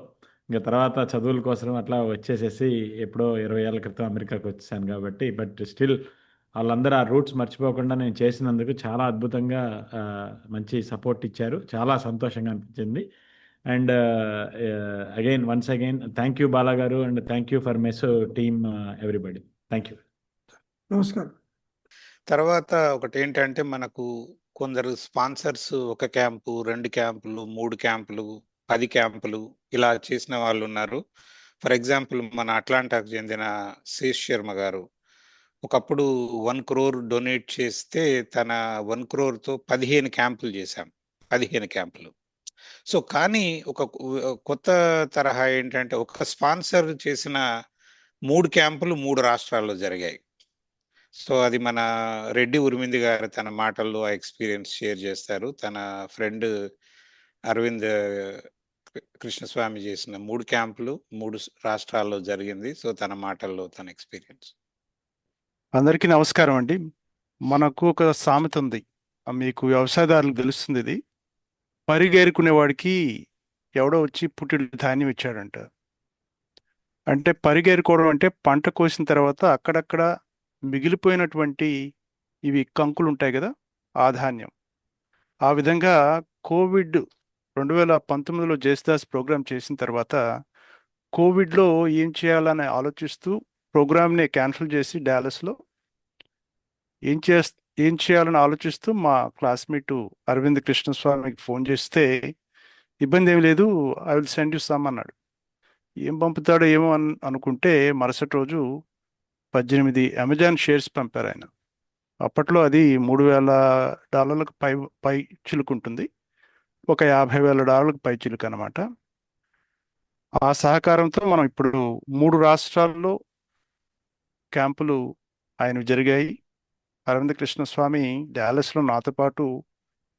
ఇంకా తర్వాత చదువుల కోసం అట్లా వచ్చేసేసి ఎప్పుడో 20 ఏళ్ల క్రితం అమెరికాకి వచ్చేసాను కాబట్టి, బట్ స్టిల్ వాళ్ళందరూ ఆ రూట్స్ మర్చిపోకుండా నేను చేసినందుకు చాలా అద్భుతంగా మంచి సపోర్ట్ ఇచ్చారు. చాలా సంతోషంగా అనిపించింది. And once again thank you Bala garu, and thank you for mess team everybody. Thank you. నమస్కారం. తర్వాత ఒకటి ఏంటంటే మనకు కొందరు స్పాన్సర్స్ ఒక క్యాంపు, 2 క్యాంపులు, 3 క్యాంపులు, 10 క్యాంపులు ఇలా చేసిన వాళ్ళు ఉన్నారు. ఫర్ ఎగ్జాంపుల్ మన అట్లాంటాకు చెందిన శేష్ శర్మ గారు ఒకప్పుడు 1 crore డొనేట్ చేస్తే తన 1 crore-తో 15 క్యాంపులు చేశాం. 15 క్యాంపులు. సో కానీ ఒక కొత్త తరహా ఏంటంటే ఒక స్పాన్సర్ చేసిన 3 క్యాంపులు 3 రాష్ట్రాల్లో జరిగాయి. సో అది మన రెడ్డి ఉరిమింది గారు తన మాటల్లో ఆ ఎక్స్పీరియన్స్ షేర్ చేస్తారు. తన ఫ్రెండ్ అరవింద్ కృష్ణస్వామి చేసిన 3 క్యాంపులు 3 రాష్ట్రాల్లో జరిగింది. సో తన మాటల్లో తన ఎక్స్పీరియన్స్. అందరికీ నమస్కారం అండి. మనకు ఒక సామెత ఉంది, మీకు వ్యవసాయదారులకు తెలుస్తుంది ఇది. పరిగేరుకునేవాడికి ఎవడో వచ్చి పుట్టిన ధాన్యం ఇచ్చాడంట. అంటే పరిగేరుకోవడం అంటే పంట కోసిన తర్వాత అక్కడక్కడ మిగిలిపోయినటువంటి ఇవి కంకులు ఉంటాయి కదా, ఆ ధాన్యం. ఆ విధంగా కోవిడ్ 2019లో జేసదాస్ ప్రోగ్రాం చేసిన తర్వాత కోవిడ్లో ఏం చేయాలని ఆలోచిస్తూ ప్రోగ్రామ్ని క్యాన్సిల్ చేసి డాలస్లో ఏం చేయాలని ఆలోచిస్తూ మా క్లాస్మేట్ అరవింద్ కృష్ణస్వామికి ఫోన్ చేస్తే ఇబ్బంది ఏమి లేదు, I will send you some అన్నాడు. ఏం పంపుతాడో ఏమో అనుకుంటే మరుసటి రోజు 18 అమెజాన్ షేర్స్ పంపారు ఆయన. అప్పట్లో అది $3,000 పై చిలుకుంటుంది, ఒక $50,000 పై చిలుకు అనమాట. ఆ సహకారంతో మనం ఇప్పుడు 3 రాష్ట్రాల్లో క్యాంపులు ఆయన జరిగాయి. అరవింద్ కృష్ణస్వామి డాలస్లో నాతో పాటు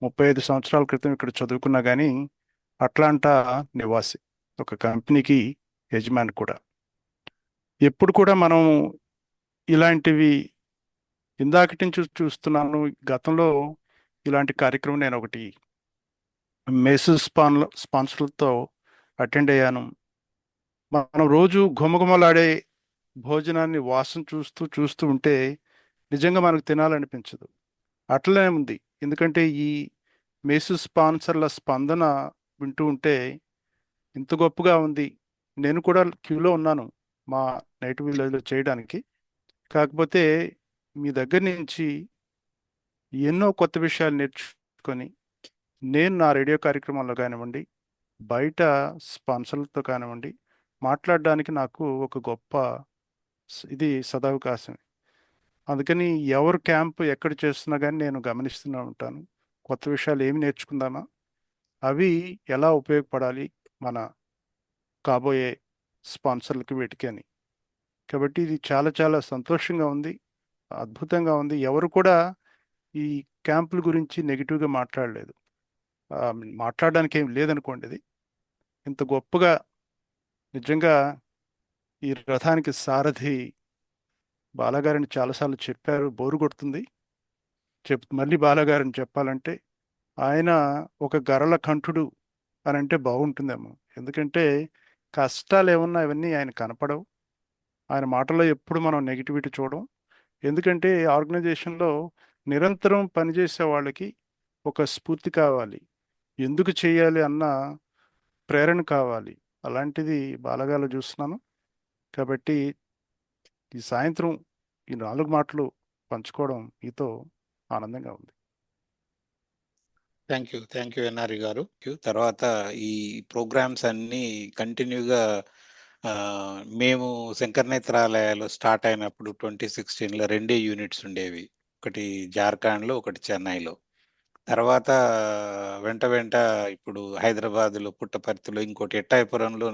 35 సంవత్సరాల క్రితం ఇక్కడ చదువుకున్నా కానీ అట్లాంటా నివాసి, ఒక కంపెనీకి యజమాని కూడా. ఎప్పుడు కూడా మనం ఇలాంటివి ఇందాకటి నుంచి చూస్తున్నాను. గతంలో ఇలాంటి కార్యక్రమం నేను ఒకటి మెస్ స్పాన్సర్లతో అటెండ్ అయ్యాను. మనం రోజు ఘుమఘుమలాడే భోజనాన్ని వాసన చూస్తూ ఉంటే నిజంగా మనకు తినాలనిపించదు. అట్లనే ఉంది, ఎందుకంటే ఈ మెస్ స్పాన్సర్ల స్పందన వింటూ ఉంటే ఇంత గొప్పగా ఉంది. నేను కూడా క్యూలో ఉన్నాను మా నేటివ్ విలేజ్లో చేయడానికి. కాకపోతే మీ దగ్గర నుంచి ఎన్నో కొత్త విషయాలు నేర్చుకొని నేను నా రేడియో కార్యక్రమాల్లో కానివ్వండి, బయట స్పాన్సర్లతో కానివ్వండి మాట్లాడడానికి నాకు ఒక గొప్ప ఇది సదవకాశం. అందుకని ఎవరు క్యాంపు ఎక్కడ చేస్తున్నా కానీ నేను గమనిస్తూనే ఉంటాను. కొత్త విషయాలు ఏమి నేర్చుకుందామా, అవి ఎలా ఉపయోగపడాలి మన కాబోయే స్పాన్సర్లకి వీటికి అని. కాబట్టి ఇది చాలా చాలా సంతోషంగా ఉంది, అద్భుతంగా ఉంది. ఎవరు కూడా ఈ క్యాంపుల గురించి నెగిటివ్గా మాట్లాడలేదు. మాట్లాడడానికి ఏం లేదనుకోండి. ఇది ఇంత గొప్పగా నిజంగా ఈ రథానికి సారథి బాలాగారిని చాలాసార్లు చెప్పారు, బోరు కొడుతుంది మళ్ళీ బాలాగారిని చెప్పాలంటే. ఆయన ఒక గరళ కంఠుడు అని అంటే బాగుంటుందేమో, ఎందుకంటే కష్టాలు ఏమన్నా ఇవన్నీ ఆయన కనపడవు. ఆయన మాటల్లో ఎప్పుడు మనం నెగిటివిటీ చూడం. ఎందుకంటే ఆర్గనైజేషన్లో నిరంతరం పనిచేసే వాళ్ళకి ఒక స్ఫూర్తి కావాలి, ఎందుకు చేయాలి అన్న ప్రేరణ కావాలి. అలాంటిది బాలగాలో చూస్తున్నాను. కాబట్టి ఈ సాయంత్రం ఈ 4 మాటలు పంచుకోవడం మీతో ఆనందంగా ఉంది. థ్యాంక్ యూ ఎన్ఆర్ఈ గారు. తర్వాత ఈ ప్రోగ్రామ్స్ అన్నీ కంటిన్యూగా మేము శంకర నేత్రాలయాలు స్టార్ట్ అయినప్పుడు 2016లో 2 యూనిట్స్ ఉండేవి. ఒకటి జార్ఖండ్లో, ఒకటి చెన్నైలో. తర్వాత వెంట ఇప్పుడు హైదరాబాద్లో పుట్టపర్తిలో, ఇంకోటి ఎట్టాయపురంలో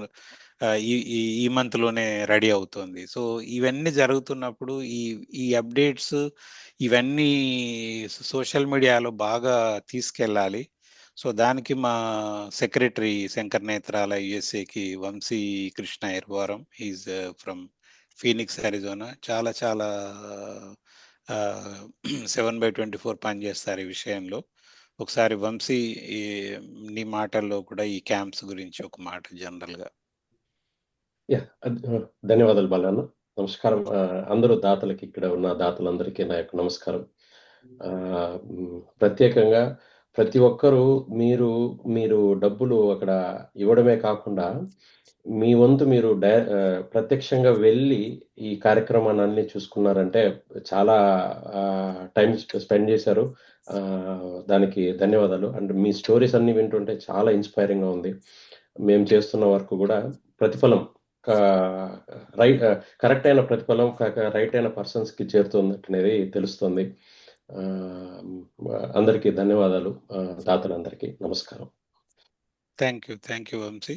ఈ మంత్లోనే రెడీ అవుతుంది. సో ఇవన్నీ జరుగుతున్నప్పుడు ఈ అప్డేట్స్ ఇవన్నీ సోషల్ మీడియాలో బాగా తీసుకెళ్ళాలి. సో దానికి మా సెక్రటరీ శంకర నేత్రాలయ యుఎస్ఏకి Vamshi Krishna Ervaram, is from Phoenix Arizona, చాలా 7/24 పనిచేస్తారు ఈ విషయంలో. ఒకసారి వంశీ నీ మాటల్లో కూడా ఈ క్యాంప్స్ గురించి ఒక మాట జనరల్గా. ధన్యవాదాలు బాలన్న. నమస్కారం అందరూ దాతలకి, ఇక్కడ ఉన్న దాతలందరికీ నా యొక్క నమస్కారం. ప్రత్యేకంగా ప్రతి ఒక్కరూ మీరు డబ్బులు అక్కడ ఇవ్వడమే కాకుండా మీ వంతు మీరు ప్రత్యక్షంగా వెళ్ళి ఈ కార్యక్రమాన్ని అన్ని చూసుకున్నారంటే చాలా టైం స్పెండ్ చేశారు. దానికి ధన్యవాదాలు. అండ్ మీ స్టోరీస్ అన్ని వింటుంటే చాలా ఇన్స్పైరింగ్గా ఉంది. మేము చేస్తున్న వర్క్ కూడా ప్రతిఫలం కరెక్ట్ అయిన ప్రతిఫలం రైట్ అయిన పర్సన్స్కి చేరుతుంది అనేది తెలుస్తుంది. అందరికీ ధన్యవాదాలు. దాతలందరికీ నమస్కారం. Thank you Vamsi.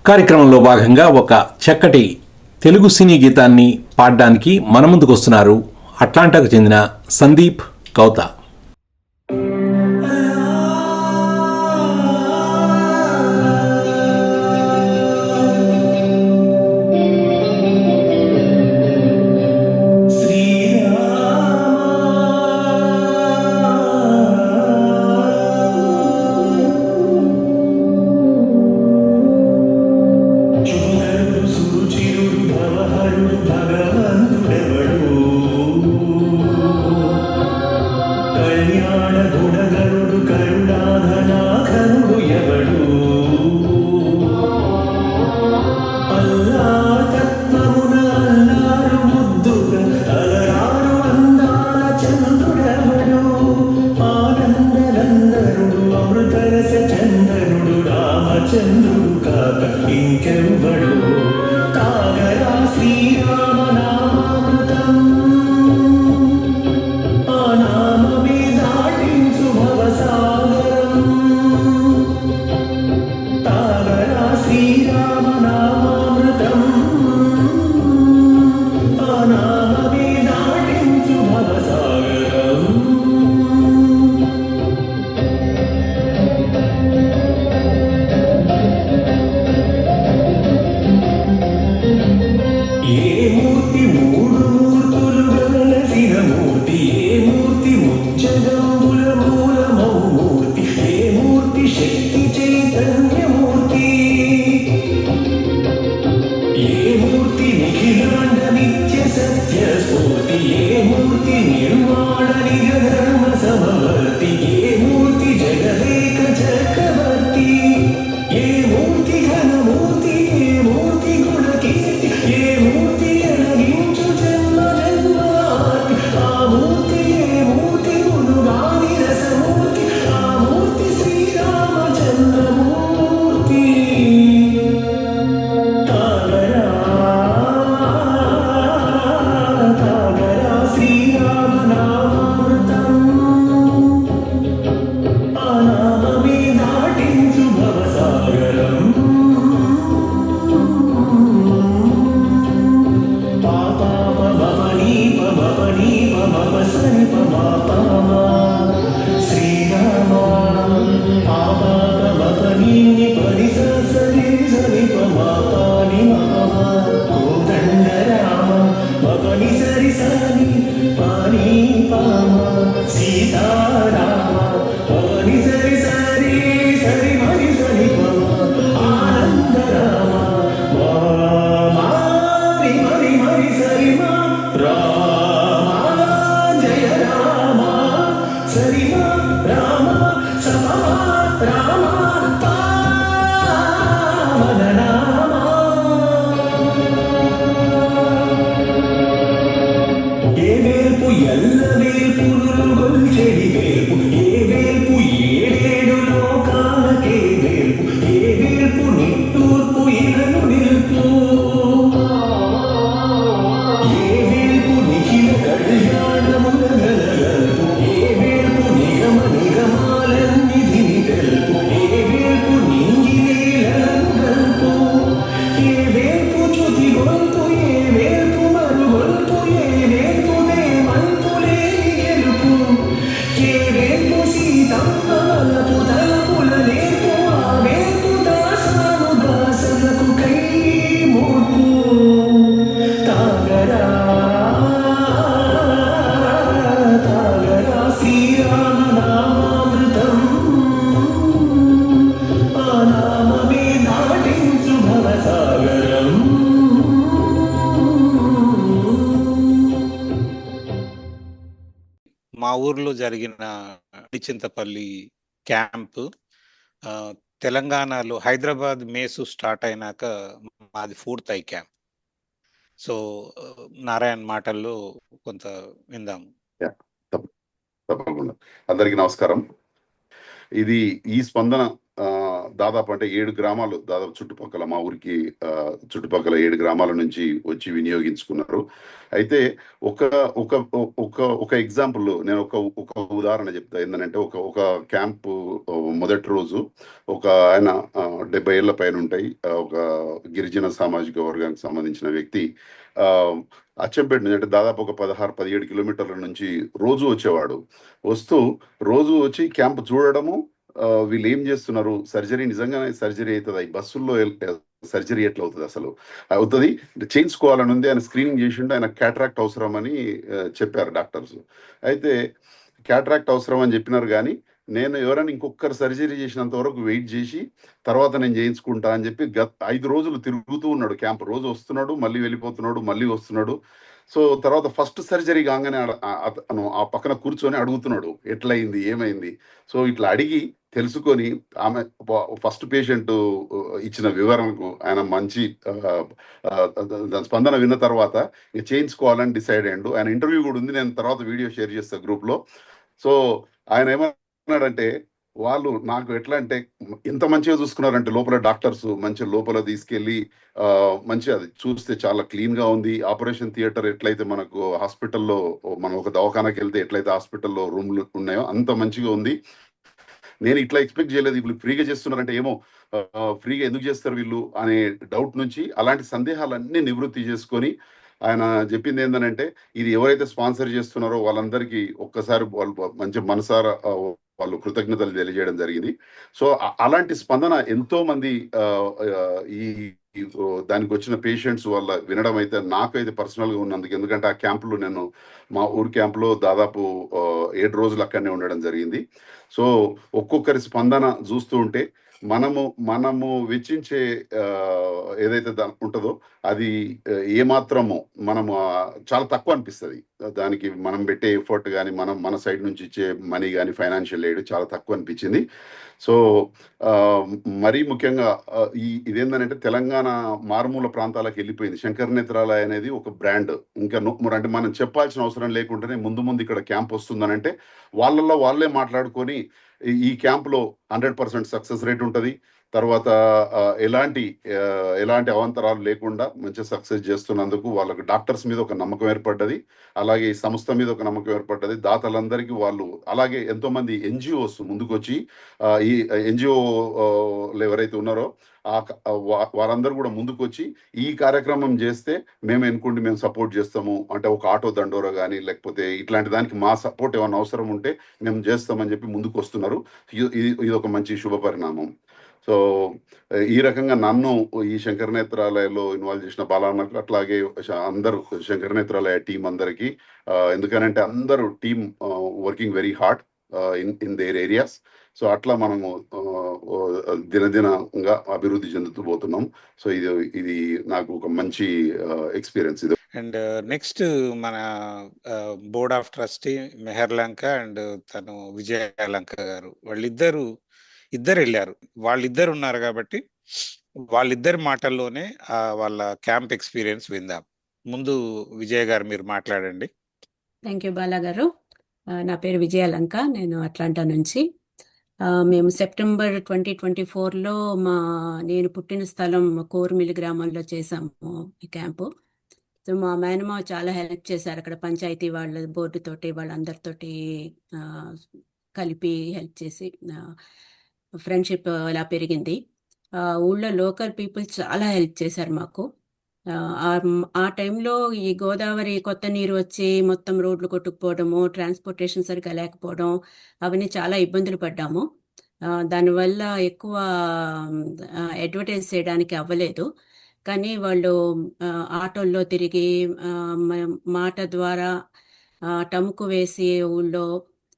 కార్యక్రమంలో భాగంగా ఒక చక్కటి తెలుగు సినీ గీతాన్ని పాడడానికి మన ముందుకు వస్తున్నారు అట్లాంటాకు చెందిన సందీప్ కౌతా. గుంటూరులో జరిగిన చింతపల్లి క్యాంప్ తెలంగాణలో హైదరాబాద్ మేసు స్టార్ట్ అయినాక మాది 4th I camp. So Narayan మాటల్లో కొంత విందాము. తప్పకుండా. అందరికీ నమస్కారం. ఇది ఈ స్పందన దాదాపు అంటే 7 గ్రామాలు దాదాపు చుట్టుపక్కల మా ఊరికి చుట్టుపక్కల 7 గ్రామాల నుంచి వచ్చి వినియోగించుకున్నారు. అయితే ఒక ఒక ఒక ఒక ఎగ్జాంపుల్ నేను ఒక ఉదాహరణ చెప్తా. ఏంటంటే ఒక క్యాంపు మొదటి రోజు ఒక ఆయన 70 ఏళ్ల పైన ఉంటాయి, ఒక గిరిజన సామాజిక వర్గానికి సంబంధించిన వ్యక్తి అచ్చంపేట నుంచి అంటే దాదాపు ఒక 16-17 కిలోమీటర్ల నుంచి రోజు వచ్చేవాడు. వస్తూ రోజు వచ్చి క్యాంప్ చూడడము, వీళ్ళు ఏం చేస్తున్నారు, సర్జరీ నిజంగానే సర్జరీ అవుతుంది, ఈ బస్సుల్లో సర్జరీ ఎట్లా అవుతుంది, అసలు అవుతుంది చేయించుకోవాలని ఉంది. ఆయన స్క్రీనింగ్ చేసిండు, ఆయన క్యాట్రాక్ట్ అవసరం అని చెప్పారు డాక్టర్స్. అయితే క్యాట్రాక్ట్ అవసరం అని చెప్పినారు, కానీ నేను ఎవరైనా ఇంకొకరు సర్జరీ చేసినంత వరకు వెయిట్ చేసి తర్వాత నేను చేయించుకుంటా అని చెప్పి 5 రోజులు తిరుగుతూ ఉన్నాడు క్యాంప్. రోజు వస్తున్నాడు, మళ్ళీ వెళ్ళిపోతున్నాడు, మళ్ళీ వస్తున్నాడు. సో తర్వాత ఫస్ట్ సర్జరీ కాగానే అతను ఆ పక్కన కూర్చొని అడుగుతున్నాడు ఎట్లయింది, ఏమైంది. సో ఇట్లా అడిగి తెలుసుకొని ఆమె ఫస్ట్ పేషెంట్ ఇచ్చిన వివరణకు ఆయన మంచి దాని స్పందన విన్న తర్వాత ఇక చేయించుకోవాలని డిసైడ్ అయ్యాడు. ఆయన ఇంటర్వ్యూ కూడా ఉంది, నేను తర్వాత వీడియో షేర్ చేస్తాను గ్రూప్లో. సో ఆయన ఏమన్నాడంటే, వాళ్ళు నాకు ఎట్లా అంటే ఎంత మంచిగా చూసుకున్నారంటే లోపల డాక్టర్స్ మంచి లోపల తీసుకెళ్ళి మంచిగా అది చూస్తే చాలా క్లీన్గా ఉంది. ఆపరేషన్ థియేటర్ ఎట్లయితే మనకు హాస్పిటల్లో మనం ఒక దవాఖానకి వెళ్తే ఎట్లయితే హాస్పిటల్లో రూమ్లు ఉన్నాయో అంత మంచిగా ఉంది. నేను ఇట్లా ఎక్స్పెక్ట్ చేయలేదు, వీళ్ళు ఫ్రీగా చేస్తున్నారంటే ఏమో ఫ్రీగా ఎందుకు చేస్తారు వీళ్ళు అనే డౌట్ నుంచి అలాంటి సందేహాలన్నీ నివృత్తి చేసుకొని ఆయన చెప్పింది ఏంటంటే, ఇది ఎవరైతే స్పాన్సర్ చేస్తున్నారో వాళ్ళందరికీ ఒక్కసారి వాళ్ళు మంచి మనసారా వాళ్ళు కృతజ్ఞతలు తెలియజేయడం జరిగింది. సో అలాంటి స్పందన ఎంతో మంది ఈ దానికి వచ్చిన పేషెంట్స్ వల్ల వినడం అయితే నాకైతే పర్సనల్గా ఉన్నందుకు, ఎందుకంటే ఆ క్యాంపులో నేను మా ఊరి క్యాంపులో దాదాపు 7 రోజులు అక్కడనే ఉండడం జరిగింది. సో ఒక్కొక్కరి స్పందన చూస్తూ ఉంటే మనము వెచ్చించే ఏదైతే ఉంటుందో అది ఏమాత్రము మనము చాలా తక్కువ అనిపిస్తుంది. దానికి మనం పెట్టే ఎఫర్ట్ కానీ మన సైడ్ నుంచి ఇచ్చే మనీ కానీ ఫైనాన్షియల్ ఎయిడ్ చాలా తక్కువ అనిపించింది. సో మరీ ముఖ్యంగా ఇదేంటంటే తెలంగాణ మారుమూల ప్రాంతాలకు వెళ్ళిపోయింది. శంకర్ నేత్రాలయ అనేది ఒక బ్రాండ్. ఇంకా అంటే మనం చెప్పాల్సిన అవసరం లేకుండానే ముందు ఇక్కడ క్యాంప్ వస్తుందని అంటే వాళ్ళల్లో వాళ్ళే మాట్లాడుకొని ఈ క్యాంప్లో 100% సక్సెస్ రేట్ ఉంటుంది. తర్వాత ఎలాంటి అవాంతరాలు లేకుండా మంచి సక్సెస్ చేస్తున్నందుకు వాళ్ళకు డాక్టర్స్ మీద ఒక నమ్మకం ఏర్పడ్డది, అలాగే ఈ సంస్థ మీద ఒక నమ్మకం ఏర్పడ్డది. దాతలందరికీ వాళ్ళు అలాగే ఎంతోమంది ఎన్జిఓస్ ముందుకొచ్చి ఈ ఎన్జిఓలు ఎవరైతే ఉన్నారో వారందరూ కూడా ముందుకొచ్చి ఈ కార్యక్రమం చేస్తే మేము సపోర్ట్ చేస్తాము అంటే ఒక ఆటో దండోరా కానీ లేకపోతే ఇట్లాంటి దానికి మా సపోర్ట్ ఏమైనా అవసరం ఉంటే మేము చేస్తామని చెప్పి ముందుకు వస్తున్నారు. ఇది ఒక మంచి శుభ పరిణామం. సో ఈ రకంగా నన్ను ఈ శంకర్ నేత్రాలయలో ఇన్వాల్వ్ చేసిన బాలాన్నకు, అట్లాగే అందరూ శంకర్ నేత్రాలయ టీం అందరికీ, ఎందుకనంటే అందరూ team working very hard in there areas. So అట్లా మనము దినదినంగా అభివృద్ధి చెందుతూ పోతున్నాం. సో ఇది నాకు ఒక మంచి ఎక్స్పీరియన్స్ ఇది. అండ్ నెక్స్ట్ మన board of trustee Mehar Lanka and తను విజయ లంక గారు, ఇద్దరు వెళ్ళారు. వాళ్ళిద్దరు ఉన్నారు కాబట్టి వాళ్ళిద్దరి మాటల్లోనే వాళ్ళ క్యాంప్ ఎక్స్పీరియన్స్ విందాం. ముందు విజయ్ గారు మీరు మాట్లాడండి. థ్యాంక్ యూ బాలా గారు. నా పేరు విజయ లంక, నేను అట్లాంటా నుంచి. మేము సెప్టెంబర్ 2024లో నేను పుట్టిన స్థలం కోర్మిల్లి గ్రామంలో చేసాము ఈ క్యాంపు. సో మా మేనమావ చాలా హెల్ప్ చేశారు అక్కడ, పంచాయతీ వాళ్ళ బోర్డుతోటి వాళ్ళందరితోటి కలిపి హెల్ప్ చేసి ఫ్రెండ్షిప్ అలా పెరిగింది. ఊళ్ళో లోకల్ పీపుల్ చాలా హెల్ప్ చేశారు మాకు. ఆ టైంలో ఈ గోదావరి కొత్త నీరు వచ్చి మొత్తం రోడ్లు కొట్టుకుపోవడము, ట్రాన్స్పోర్టేషన్ సరిగ్గా లేకపోవడం, అవన్నీ చాలా ఇబ్బందులు పడ్డాము. దానివల్ల ఎక్కువ అడ్వర్టైజ్ చేయడానికి అవ్వలేదు. కానీ వాళ్ళు ఆటోల్లో తిరిగి మాట ద్వారా టముకు వేసి ఊళ్ళో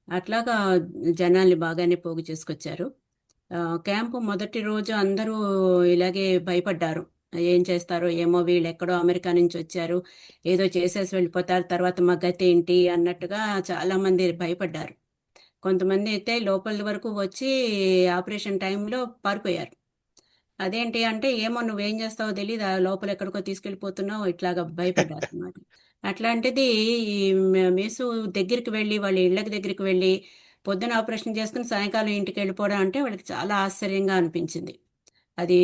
అట్లాగా జనాల్ని బాగానే పోగు చేసుకొచ్చారు. క్యాంపు మొదటి రోజు అందరూ ఇలాగే భయపడ్డారు, ఏం చేస్తారో ఏమో, వీళ్ళు ఎక్కడో అమెరికా నుంచి వచ్చారు, ఏదో చేసేసి వెళ్ళిపోతారు, తర్వాత మా గతి ఏంటి అన్నట్టుగా చాలామంది భయపడ్డారు. కొంతమంది అయితే లోపల వరకు వచ్చి ఆపరేషన్ టైంలో పారిపోయారు. అదేంటి అంటే, ఏమో నువ్వేం చేస్తావో తెలీదు, ఆ లోపల ఎక్కడికో తీసుకెళ్ళిపోతున్నావు, ఇట్లాగా భయపడ్డారు అన్నమాట. అట్లాంటిది ఈ మేసు దగ్గరికి వెళ్ళి, వాళ్ళ ఇళ్ళకి దగ్గరికి వెళ్ళి పొద్దున ఆపరేషన్ చేసుకుని సాయంకాలం ఇంటికి వెళ్ళిపోవడం అంటే వాళ్ళకి చాలా ఆశ్చర్యంగా అనిపించింది. అది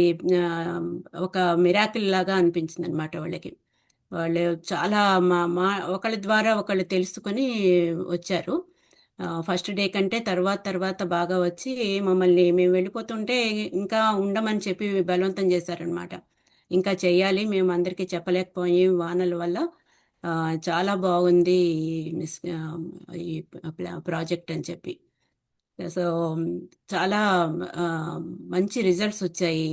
ఒక మిరాకిల్ లాగా అనిపించింది అనమాట వాళ్ళకి. వాళ్ళు చాలా మా మా ఒకళ్ళ ద్వారా ఒకళ్ళు తెలుసుకొని వచ్చారు. ఫస్ట్ డే కంటే తర్వాత బాగా వచ్చి మమ్మల్ని, మేము వెళ్ళిపోతుంటే ఇంకా ఉండమని చెప్పి బలవంతం చేశారనమాట. ఇంకా చెయ్యాలి, మేము అందరికీ చెప్పలేకపోయి వానల వల్ల. చాలా బాగుంది ఈ ప్రాజెక్ట్ అని చెప్పి. సో చాలా ఆ, మంచి రిజల్ట్స్ వచ్చాయి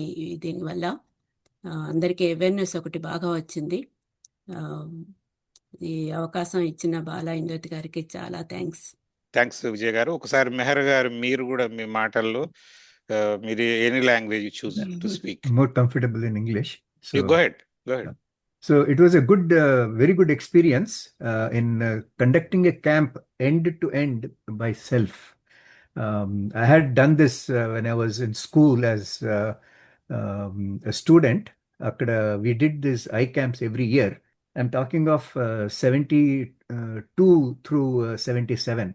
దీనివల్ల. అందరికీ అవేర్నెస్ ఒకటి బాగా వచ్చింది. ఆ, ఈ అవకాశం ఇచ్చిన బాలా ఇందోతి గారికి చాలా థ్యాంక్స్. థ్యాంక్స్ విజయ్ గారు. ఒకసారి మెహర్ గారు మీరు కూడా మీ మాటల్లో మీరు any language choose to speak. More comfortable in English. You go head, go head. So it was a good, very good experience in conducting a camp end to end by self. I had done this when I was in school as a student. We did these eye camps every year. I'm talking of 72 through 77.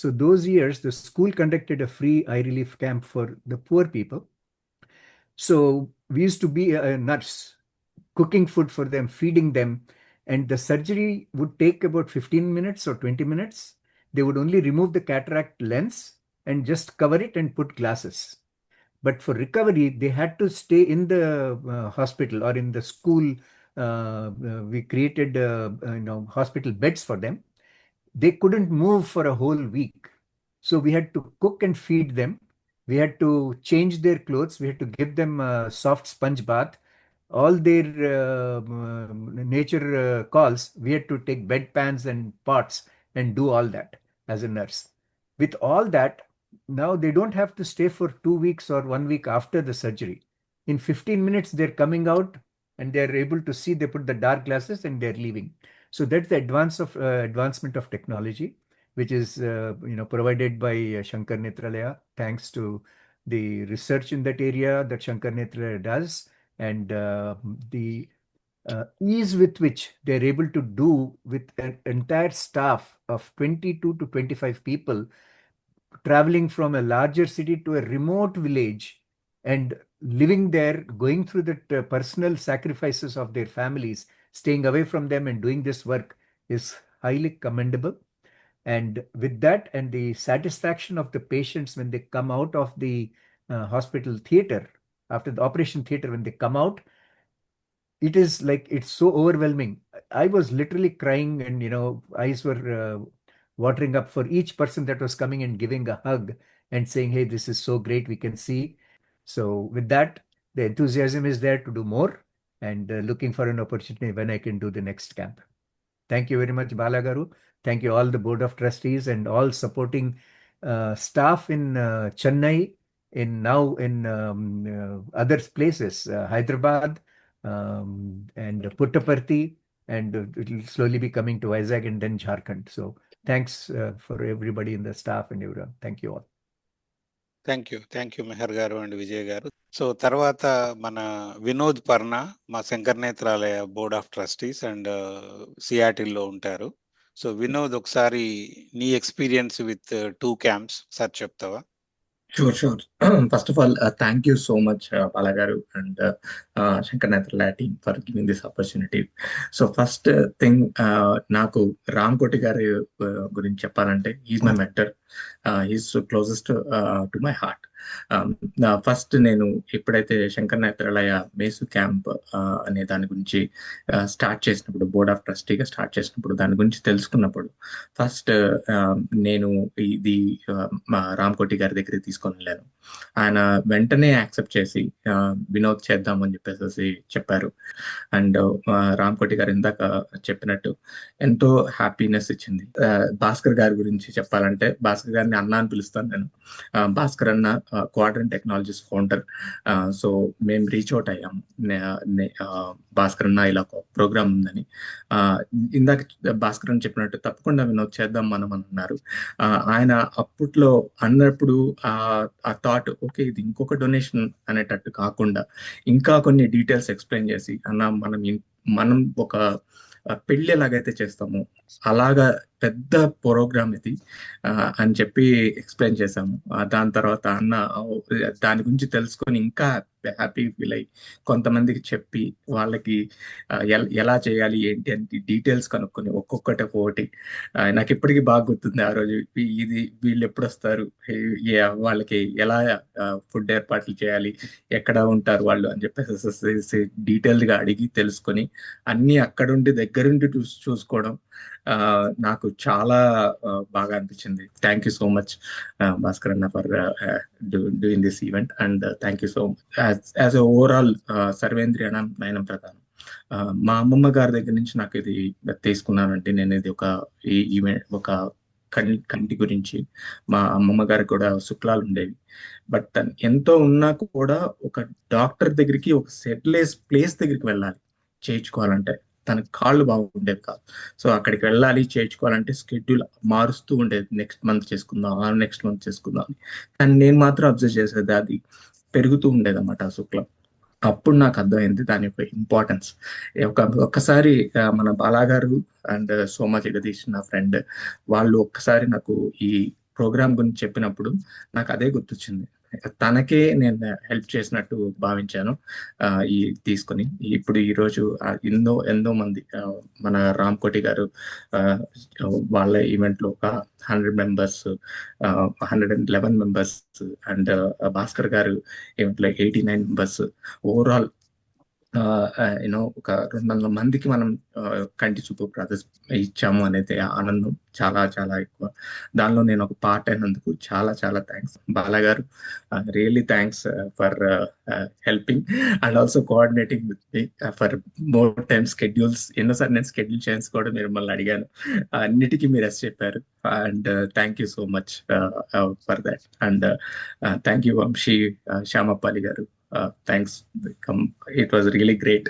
So those years, the school conducted a free eye relief camp for the poor people. So we used to be nuts, cooking food for them, feeding them, and the surgery would take about 15 minutes or 20 minutes. They would only remove the cataract lens and just cover it and put glasses. But for recovery, they had to stay in the hospital or in the school. We created hospital beds for them. They couldn't move for a whole week. So we had to cook and feed them. We had to change their clothes. We had to give them a soft sponge bath. All their nature calls, we had to take bedpans and pots and do all that as a nurse. With all that, now they don't have to stay for 2 weeks or 1 week after the surgery. In 15 minutes, they're coming out and they're able to see. They put the dark glasses and they're leaving. So that's the advancement of technology, which is provided by Shankar Netralaya, thanks to the research in that area that Shankar Netralaya does, and the ease with which they're able to do with an entire staff of 22 to 25 people, traveling from a larger city to a remote village and living there, going through the personal sacrifices of their families, staying away from them and doing this work is highly commendable. And with that and the satisfaction of the patients when they come out of the hospital theater, after the operation theater, when they come out, it is like, it's so overwhelming. I was literally crying and, eyes were watering up for each person that was coming and giving a hug and saying, hey, this is so great, we can see. So with that, the enthusiasm is there to do more, and looking for an opportunity when I can do the next camp. Thank you very much, Bala Garu. Thank you all the Board of Trustees and all supporting staff in Chennai, in other places, Hyderabad and Puttaparthi, and it will slowly be coming to Vizag and then Jharkhand. So thanks for everybody in the staff and everyone. Thank you all. Thank you Mehar గారు and Vijay గారు. So తర్వాత మన వినోద్ పర్ణ, మా Shankar Nethralaya board of trustees and సియాటిల్లో ఉంటారు. So Vinod, ఒకసారి నీ experience with 2 camps sir చెప్తావా? Sure. First of all, thank you so much, Balagaru and Shankar Netralaya team for giving this opportunity. So first thing, నాకు రామ్ కోటి గారి గురించి చెప్పాలంటే, he's my mentor. He's so closest to my heart. First నేను ఎప్పుడైతే Shankar Netralaya మేసు camp అనే దాని గురించి స్టార్ట్ చేసినప్పుడు, బోర్డ్ ఆఫ్ ట్రస్టీగా స్టార్ట్ చేసినప్పుడు, దాని గురించి తెలుసుకున్నప్పుడు ఫస్ట్ నేను ఇది మా రామ్ కోటి గారి దగ్గరికి తీసుకొని వెళ్ళాను. ఆయన వెంటనే యాక్సెప్ట్ చేసి వినోద్ చేద్దాం అని చెప్పేసి చెప్పారు. అండ్ రామ్కోటి గారు ఇందాక చెప్పినట్టు ఎంతో హ్యాపీనెస్ ఇచ్చింది. భాస్కర్ గారి గురించి చెప్పాలంటే, భాస్కర్ గారిని అన్న అని పిలుస్తాను నేను. భాస్కర్ అన్న క్వాడ్రంట్ టెక్నాలజీస్ ఫౌండర్. సో మేము రీచ్ అవుట్ అయ్యాం, భాస్కర్ అన్న ఇలా ఒక ప్రోగ్రామ్ ఉందని. ఇందాక భాస్కర్ అని చెప్పినట్టు తప్పకుండా వినోద్ చేద్దాం మనం అని అన్నారు. ఆయన అప్పట్లో అన్నప్పుడు ఆ థాట్, ఓకే ఇది ఇంకొక డొనేషన్ అనేటట్టు కాకుండా ఇంకా కొన్ని డీటెయిల్స్ ఎక్స్ప్లెయిన్ చేసి, అన్న మనం ఒక పెళ్లి ఎలాగైతే చేస్తామో అలాగా పెద్ద ప్రోగ్రామ్ ఇది అని చెప్పి ఎక్స్ప్లెయిన్ చేశాము. దాని తర్వాత అన్న దాని గురించి తెలుసుకొని ఇంకా హ్యాపీ ఫీల్ అయ్యి కొంతమందికి చెప్పి వాళ్ళకి ఎలా చేయాలి ఏంటి అని డీటెయిల్స్ కనుక్కొని ఒక్కొక్కటి నాకు ఇప్పటికీ బాగా గుర్తుంది. ఆ రోజు ఇది వీళ్ళు ఎప్పుడు వస్తారు, వాళ్ళకి ఎలా ఫుడ్ ఏర్పాట్లు చేయాలి, ఎక్కడ ఉంటారు వాళ్ళు అని చెప్పేసి డీటెయిల్డ్గా అడిగి తెలుసుకొని అన్ని అక్కడుండి దగ్గరుండి చూసుకోవడం నాకు చాలా బాగా అనిపించింది. Thank you so much Bhaskar అన్న for doing this event. And thank you so much as overall సర్వేంద్రియ నయనం ప్రధానం. మా అమ్మమ్మ గారి దగ్గర నుంచి నాకు ఇది తీసుకున్నానంటే, నేను ఇది ఒక ఈవెంట్, ఒక కంటి గురించి. మా అమ్మమ్మ గారికి కూడా శుక్లాలు ఉండేవి, బట్ ఎంతో ఉన్నా కూడా ఒక డాక్టర్ దగ్గరికి, ఒక సెటిలైజ్ ప్లేస్ దగ్గరికి వెళ్ళాలి చేయించుకోవాలంటే. తనకు కాళ్ళు బాగుండేవి కాదు. సో అక్కడికి వెళ్ళాలి చేయించుకోవాలంటే స్కెడ్యూల్ మారుస్తూ ఉండేది. నెక్స్ట్ మంత్ చేసుకుందాం అని. కానీ నేను మాత్రం అబ్జర్వ్ చేసేది, అది పెరుగుతూ ఉండేది అన్నమాట ఆ శుక్లం. అప్పుడు నాకు అర్థమైంది దాని యొక్క ఇంపార్టెన్స్. ఒక్కసారి మన బాలాగారు అండ్ సోమా జగదీష్ నా ఫ్రెండ్, వాళ్ళు ఒక్కసారి నాకు ఈ ప్రోగ్రామ్ గురించి చెప్పినప్పుడు నాకు అదే గుర్తొచ్చింది. తనకే నేను హెల్ప్ చేసినట్టు భావించాను ఈ తీసుకొని. ఇప్పుడు ఈరోజు ఎంతో మంది, మన రామ్కోటి గారు వాళ్ళ ఈవెంట్లో ఒక 100 members, 111 members, అండ్ భాస్కర్ గారు ఈవెంట్లో 89 members. ఓవరాల్ ఒక 200 మందికి మనం కంటి చూపు ఇచ్చాము అనేది ఆనందం చాలా చాలా ఎక్కువ. దానిలో నేను ఒక పార్ట్ అయినందుకు చాలా చాలా థ్యాంక్స్ బాలాగారు. Really thanks for helping and also coordinating with me for more time schedules. ఎన్నోసార్లు నేను స్కెడ్యూల్ చేసుకోవడం మిమ్మల్ని అడిగాను, అన్నిటికీ మీరు ఎస్ చెప్పారు. And thank you so much for that. And thank you Vamshi Shyamapali garu. Thanks. It was really great,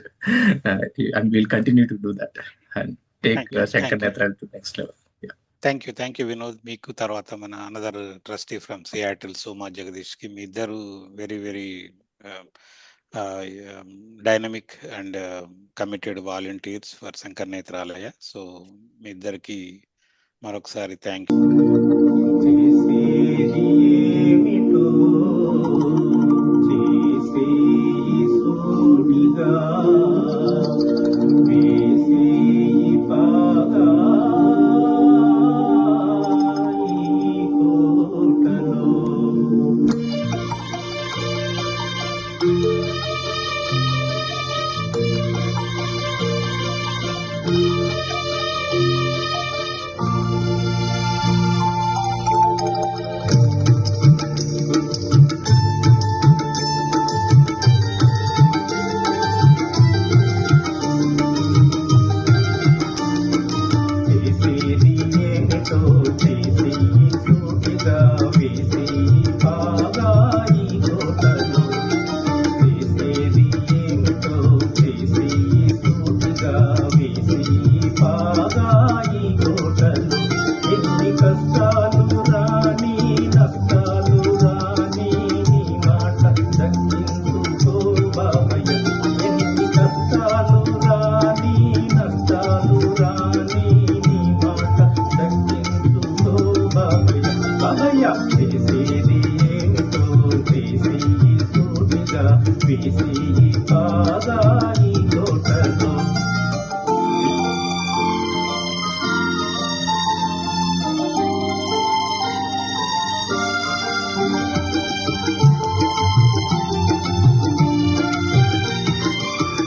and we'll continue to do that and take Shankar Netra to next level. Yeah. Thank you Vinod. Meeku tarvata mana another trustee from Seattle, Soma Jagadish ki మీ ఇద్దరు very dynamic and committed volunteers for Shankar Netralaya. So మీ ఇద్దరికి మరొకసారి thank you.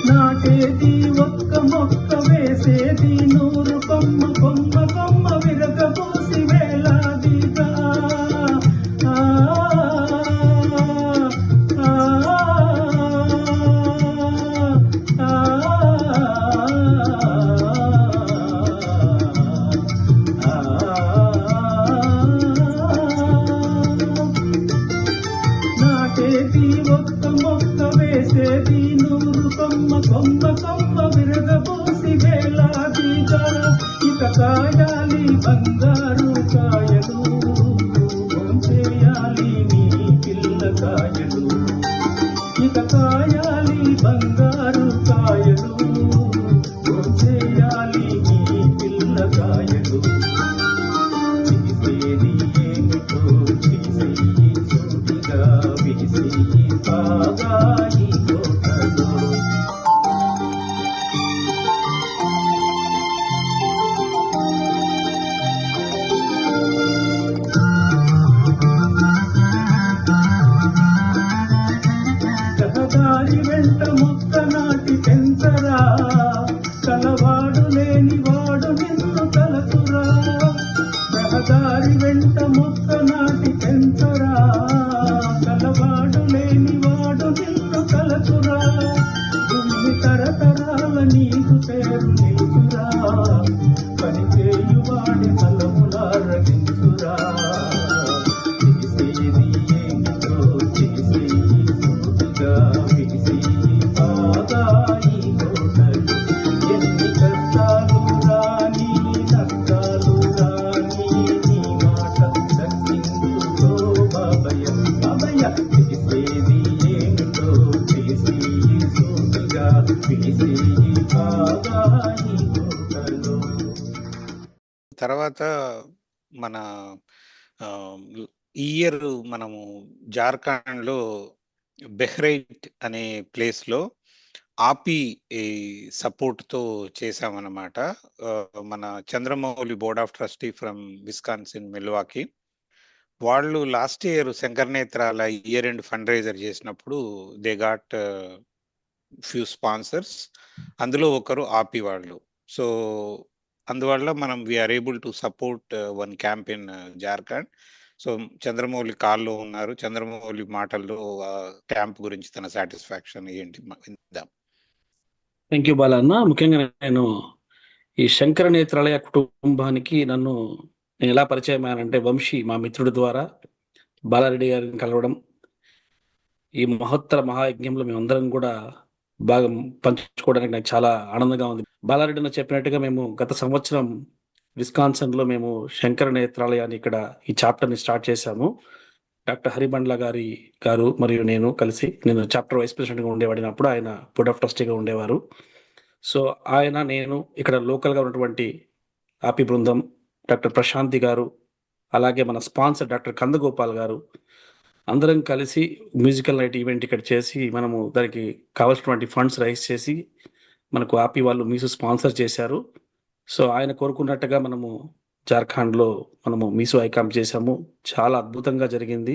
నాటేది ఒక్క మొక్క వేసేది 100 కొమ్మ కొమ్మ కొమ్మ విరగబోసి వేలాదిగా కొమ్మ కొమ్మ కొమ్మ విరగబోసి వేలాదిగా ఇక కాయాలి బంగారు కాయలు చేయాలి నీ పిల్ల కాయలు ఇక కాయాలి బంగారు కాయలు చేయాలి నీ పిల్ల కాయలు చేసేది ఏమిటో చేసేయి సూటిగా వేసేయి బాగా ఈ తోటలో రహదారి వెంట మొక్క నాటి పెంచరా కలవాడు లేని వాడు నిన్ను తలచురా రహదారి వెంట మొక్క నాటి పెంచరా కలవాడు లేని వాడు నిన్ను తలచురా భూమి తరతరాల నీకు పేరు నిలుచురా పని చేయువాడి ఫలములారగించురా చేసేది ఏమిటో చేసేయి సూటిగా వేసేయి బాగా ఈ తోటలు ఎన్ని కష్టాలు రాని నష్టాలు రాని నీ మాట దక్కిందో బాబయ్య బాబయ్య చేసేది ఏమిటో చేసేయి సూటిగా వేసేయి బాగా ఈ తోటలో. తర్వాత మన ఈ ఇయర్ మనము జార్ఖండ్లో బెహ్రైట్ అనే ప్లేస్లో ఆపి సపోర్ట్తో చేసామన్నమాట. మన Chandramouli board of trustee from Wisconsin Milwaukee వాళ్ళు last year Sankara Nethralaya year end fundraiser చేసినప్పుడు దే గాట్ ఫ్యూ స్పాన్సర్స్, అందులో ఒకరు ఆపి వాళ్ళు. సో అందువల్ల మనం we are able to support one camp in Jharkhand. So Chandramouli కాల్లో ఉన్నారు, చంద్రమౌళి మాటల్లో క్యాంప్ గురించి తన సాటిస్ఫాక్షన్ ఏంటి విందాం. Thank you Balanna. ముఖ్యంగా నేను ఈ శంకర నేత్రాలయ కుటుంబానికి నేను ఎలా పరిచయం అయ్యానంటే వంశీ మా మిత్రుడి ద్వారా బాలారెడ్డి గారిని కలవడం, ఈ మహోత్తర మహాయజ్ఞంలో మేమందరం కూడా బాగా పంచుకోవడానికి నాకు చాలా ఆనందంగా ఉంది. బాలారెడ్డి చెప్పినట్టుగా మేము గత సంవత్సరం విస్కాన్సన్లో మేము శంకర నేత్రాలయాన్ని ఇక్కడ ఈ చాప్టర్ని స్టార్ట్ చేశాము. డాక్టర్ హరిబండ్ల గారు మరియు నేను కలిసి, నేను చాప్టర్ వైస్ ప్రెసిడెంట్గా ఉండేవాడినప్పుడు ఆయన బోర్డ్ ఆఫ్ ట్రస్టీగా ఉండేవారు. సో నేను ఇక్కడ లోకల్గా ఉన్నటువంటి ఆపి బృందం, డాక్టర్ ప్రశాంతి గారు, అలాగే మన స్పాన్సర్ డాక్టర్ కందగోపాల్ గారు అందరం కలిసి మ్యూజికల్ నైట్ ఈవెంట్ ఇక్కడ చేసి మనము దానికి కావాల్సినటువంటి ఫండ్స్ రైజ్ చేసి మనకు ఆపి వాళ్ళు మీసు స్పాన్సర్ చేశారు. సో ఆయన కోరుకున్నట్టుగా మనము జార్ఖండ్లో మనము మీసు ఐకామ్ చేశాము. చాలా అద్భుతంగా జరిగింది.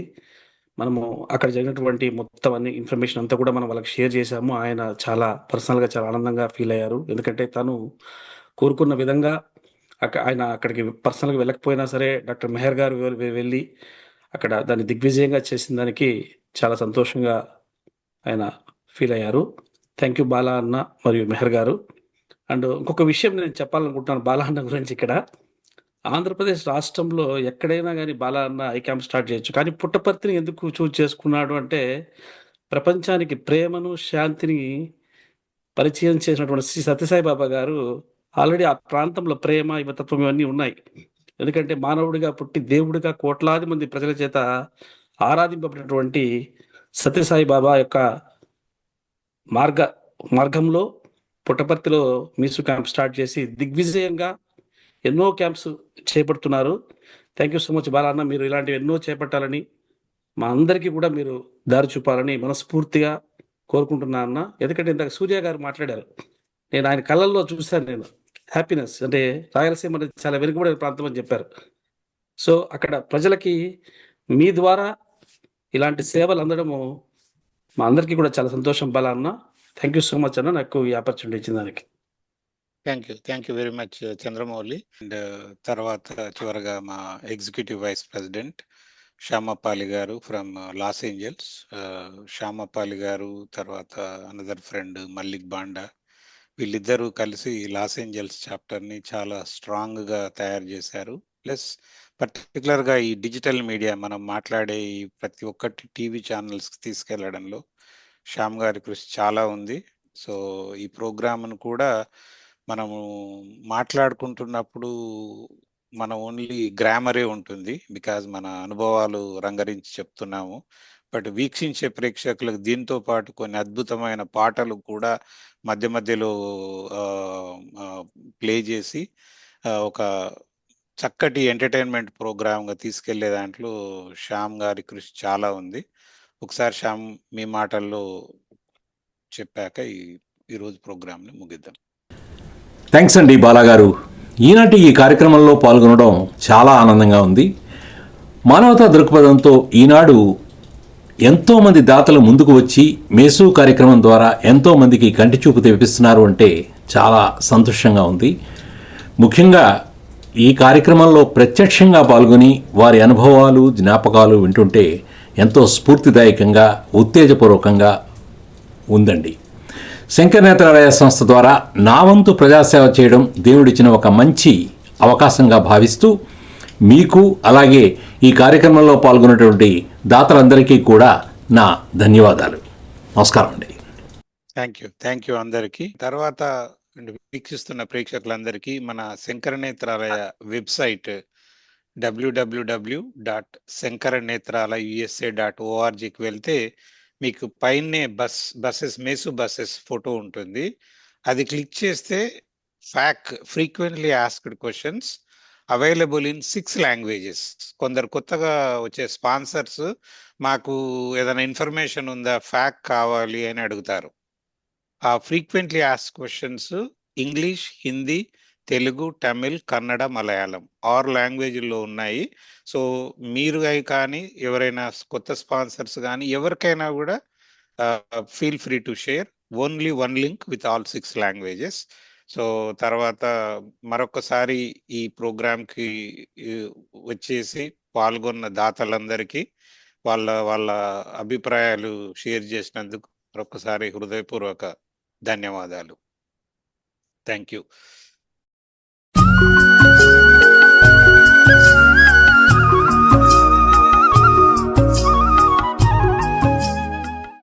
మనము అక్కడ జరిగినటువంటి మొత్తం అన్ని ఇన్ఫర్మేషన్ అంతా కూడా మనం వాళ్ళకి షేర్ చేశాము. ఆయన చాలా పర్సనల్గా చాలా ఆనందంగా ఫీల్ అయ్యారు. ఎందుకంటే తను కోరుకున్న విధంగా ఆయన అక్కడికి పర్సనల్గా వెళ్ళకపోయినా సరే డాక్టర్ మెహర్ గారు వెళ్ళి అక్కడ దాన్ని దిగ్విజయంగా చేసిన దానికి చాలా సంతోషంగా ఆయన ఫీల్ అయ్యారు. థ్యాంక్ యూ బాలా అన్న మరియు మెహర్ గారు. అండ్ ఇంకొక విషయం నేను చెప్పాలనుకుంటున్నాను బాలా అన్న గురించి. ఇక్కడ ఆంధ్రప్రదేశ్ రాష్ట్రంలో ఎక్కడైనా కానీ బాలా అన్న ఐ క్యాంప్ స్టార్ట్ చేయొచ్చు, కానీ పుట్టపర్తిని ఎందుకు చూజ్ చేసుకున్నాడు అంటే ప్రపంచానికి ప్రేమను శాంతిని పరిచయం చేసినటువంటి శ్రీ సత్యసాయి బాబా గారు ఆల్రెడీ ఆ ప్రాంతంలో ప్రేమ యువతత్వం ఇవన్నీ ఉన్నాయి. ఎందుకంటే మానవుడిగా పుట్టి దేవుడిగా కోట్లాది మంది ప్రజల చేత ఆరాధింపబడినటువంటి సత్యసాయి బాబా యొక్క మార్గంలో పుట్టపర్తిలో మీసు క్యాంప్ స్టార్ట్ చేసి దిగ్విజయంగా ఎన్నో క్యాంప్స్ చేపడుతున్నారు. Thank you so much Balanna. మీరు ఇలాంటివి ఎన్నో చేపట్టాలని, మా అందరికీ కూడా మీరు దారి చూపాలని మనస్ఫూర్తిగా కోరుకుంటున్నా అన్న. ఎందుకంటే ఇందాక సూర్య గారు మాట్లాడారు, నేను ఆయన కళ్ళల్లో చూశాను. నేను హ్యాపీనెస్ అంటే రాయలసీమ అనేది చాలా వెనుకబడిన ప్రాంతం అని చెప్పారు. సో అక్కడ ప్రజలకి మీ ద్వారా ఇలాంటి సేవలు అందడము మా అందరికీ కూడా చాలా సంతోషం బాలా అన్న. థ్యాంక్ యూ సో మచ్ అన్న, నాకు ఈ ఆపర్చునిటీ ఇచ్చిన దానికి. Thank you very much Chandramouli. And తర్వాత చివరగా మా ఎగ్జిక్యూటివ్ వైస్ ప్రెసిడెంట్ శ్యామపాలి గారు ఫ్రమ్ లాస్ ఏంజల్స్. శ్యామపాలి గారు తర్వాత అనదర్ ఫ్రెండ్ మల్లిక్ బాండా, వీళ్ళిద్దరూ కలిసి లాస్ ఏంజల్స్ చాప్టర్ని చాలా స్ట్రాంగ్గా తయారు చేశారు. ప్లస్ పర్టికులర్గా ఈ డిజిటల్ మీడియా మనం మాట్లాడే ప్రతి ఒక్కటి టీవీ ఛానల్స్కి తీసుకెళ్లడంలో శ్యామ్ గారి కృషి చాలా ఉంది. సో ఈ ప్రోగ్రామ్ను కూడా మనము మాట్లాడుకుంటున్నప్పుడు మన ఓన్లీ గ్రామరే ఉంటుంది, బికాజ్ మన అనుభవాలు రంగరించి చెప్తున్నాము. బట్ వీక్షించే ప్రేక్షకులకు దీంతో పాటు కొన్ని అద్భుతమైన పాటలు కూడా మధ్య మధ్యలో ప్లే చేసి ఒక చక్కటి ఎంటర్టైన్మెంట్ ప్రోగ్రామ్గా తీసుకెళ్లే దాంట్లో శ్యామ్ గారి కృషి చాలా ఉంది. ఒకసారి శ్యామ్ మీ మాటల్లో చెప్పాక ఈరోజు ప్రోగ్రామ్ని ముగిద్దాం. థ్యాంక్స్ అండి బాలాగారు. ఈనాటి ఈ కార్యక్రమంలో పాల్గొనడం చాలా ఆనందంగా ఉంది. మానవతా దృక్పథంతో ఈనాడు ఎంతోమంది దాతలు ముందుకు వచ్చి మేసు కార్యక్రమం ద్వారా ఎంతోమందికి కంటి చూపు తెప్పిస్తున్నారు అంటే చాలా సంతోషంగా ఉంది. ముఖ్యంగా ఈ కార్యక్రమంలో ప్రత్యక్షంగా పాల్గొని వారి అనుభవాలు జ్ఞాపకాలు వింటుంటే ఎంతో స్ఫూర్తిదాయకంగా ఉత్తేజపూర్వకంగా ఉందండి. శంకర్ నేత్రాలయ సంస్థ ద్వారా నా వంతు ప్రజాసేవ చేయడం దేవుడిచ్చిన ఒక మంచి అవకాశంగా భావిస్తూ మీకు అలాగే ఈ కార్యక్రమంలో పాల్గొన్నటువంటి దాతలందరికీ కూడా నా ధన్యవాదాలు. నమస్కారం అండి. థ్యాంక్ యూ అందరికీ. తర్వాత వీక్షిస్తున్న ప్రేక్షకులందరికీ మన శంకర నేత్రాలయ వెబ్సైట్ www.shankaranethralaya.usa.orgకి వెళ్తే మీకు పైనే మేసు బస్సెస్ ఫోటో ఉంటుంది. అది క్లిక్ చేస్తే frequently asked questions available in 6 languages. కొందరు కొత్తగా వచ్చే స్పాన్సర్స్ మాకు ఏదైనా ఇన్ఫర్మేషన్ ఉందా, ఫ్యాక్ట్ కావాలి అని అడుగుతారు. ఆ frequently ask questions English, Hindi, Telugu, Tamil, Kannada, Malayalam 6 లాంగ్వేజ్లో ఉన్నాయి. సో మీరు కానీ ఎవరైనా కొత్త స్పాన్సర్స్ కానీ ఎవరికైనా కూడా feel free to share only 1 link with all 6 languages. So తర్వాత మరొకసారి ఈ ప్రోగ్రామ్కి వచ్చేసి పాల్గొన్న దాతలందరికీ వాళ్ళ అభిప్రాయాలు షేర్ చేసినందుకు మరొకసారి హృదయపూర్వక ధన్యవాదాలు. Thank you.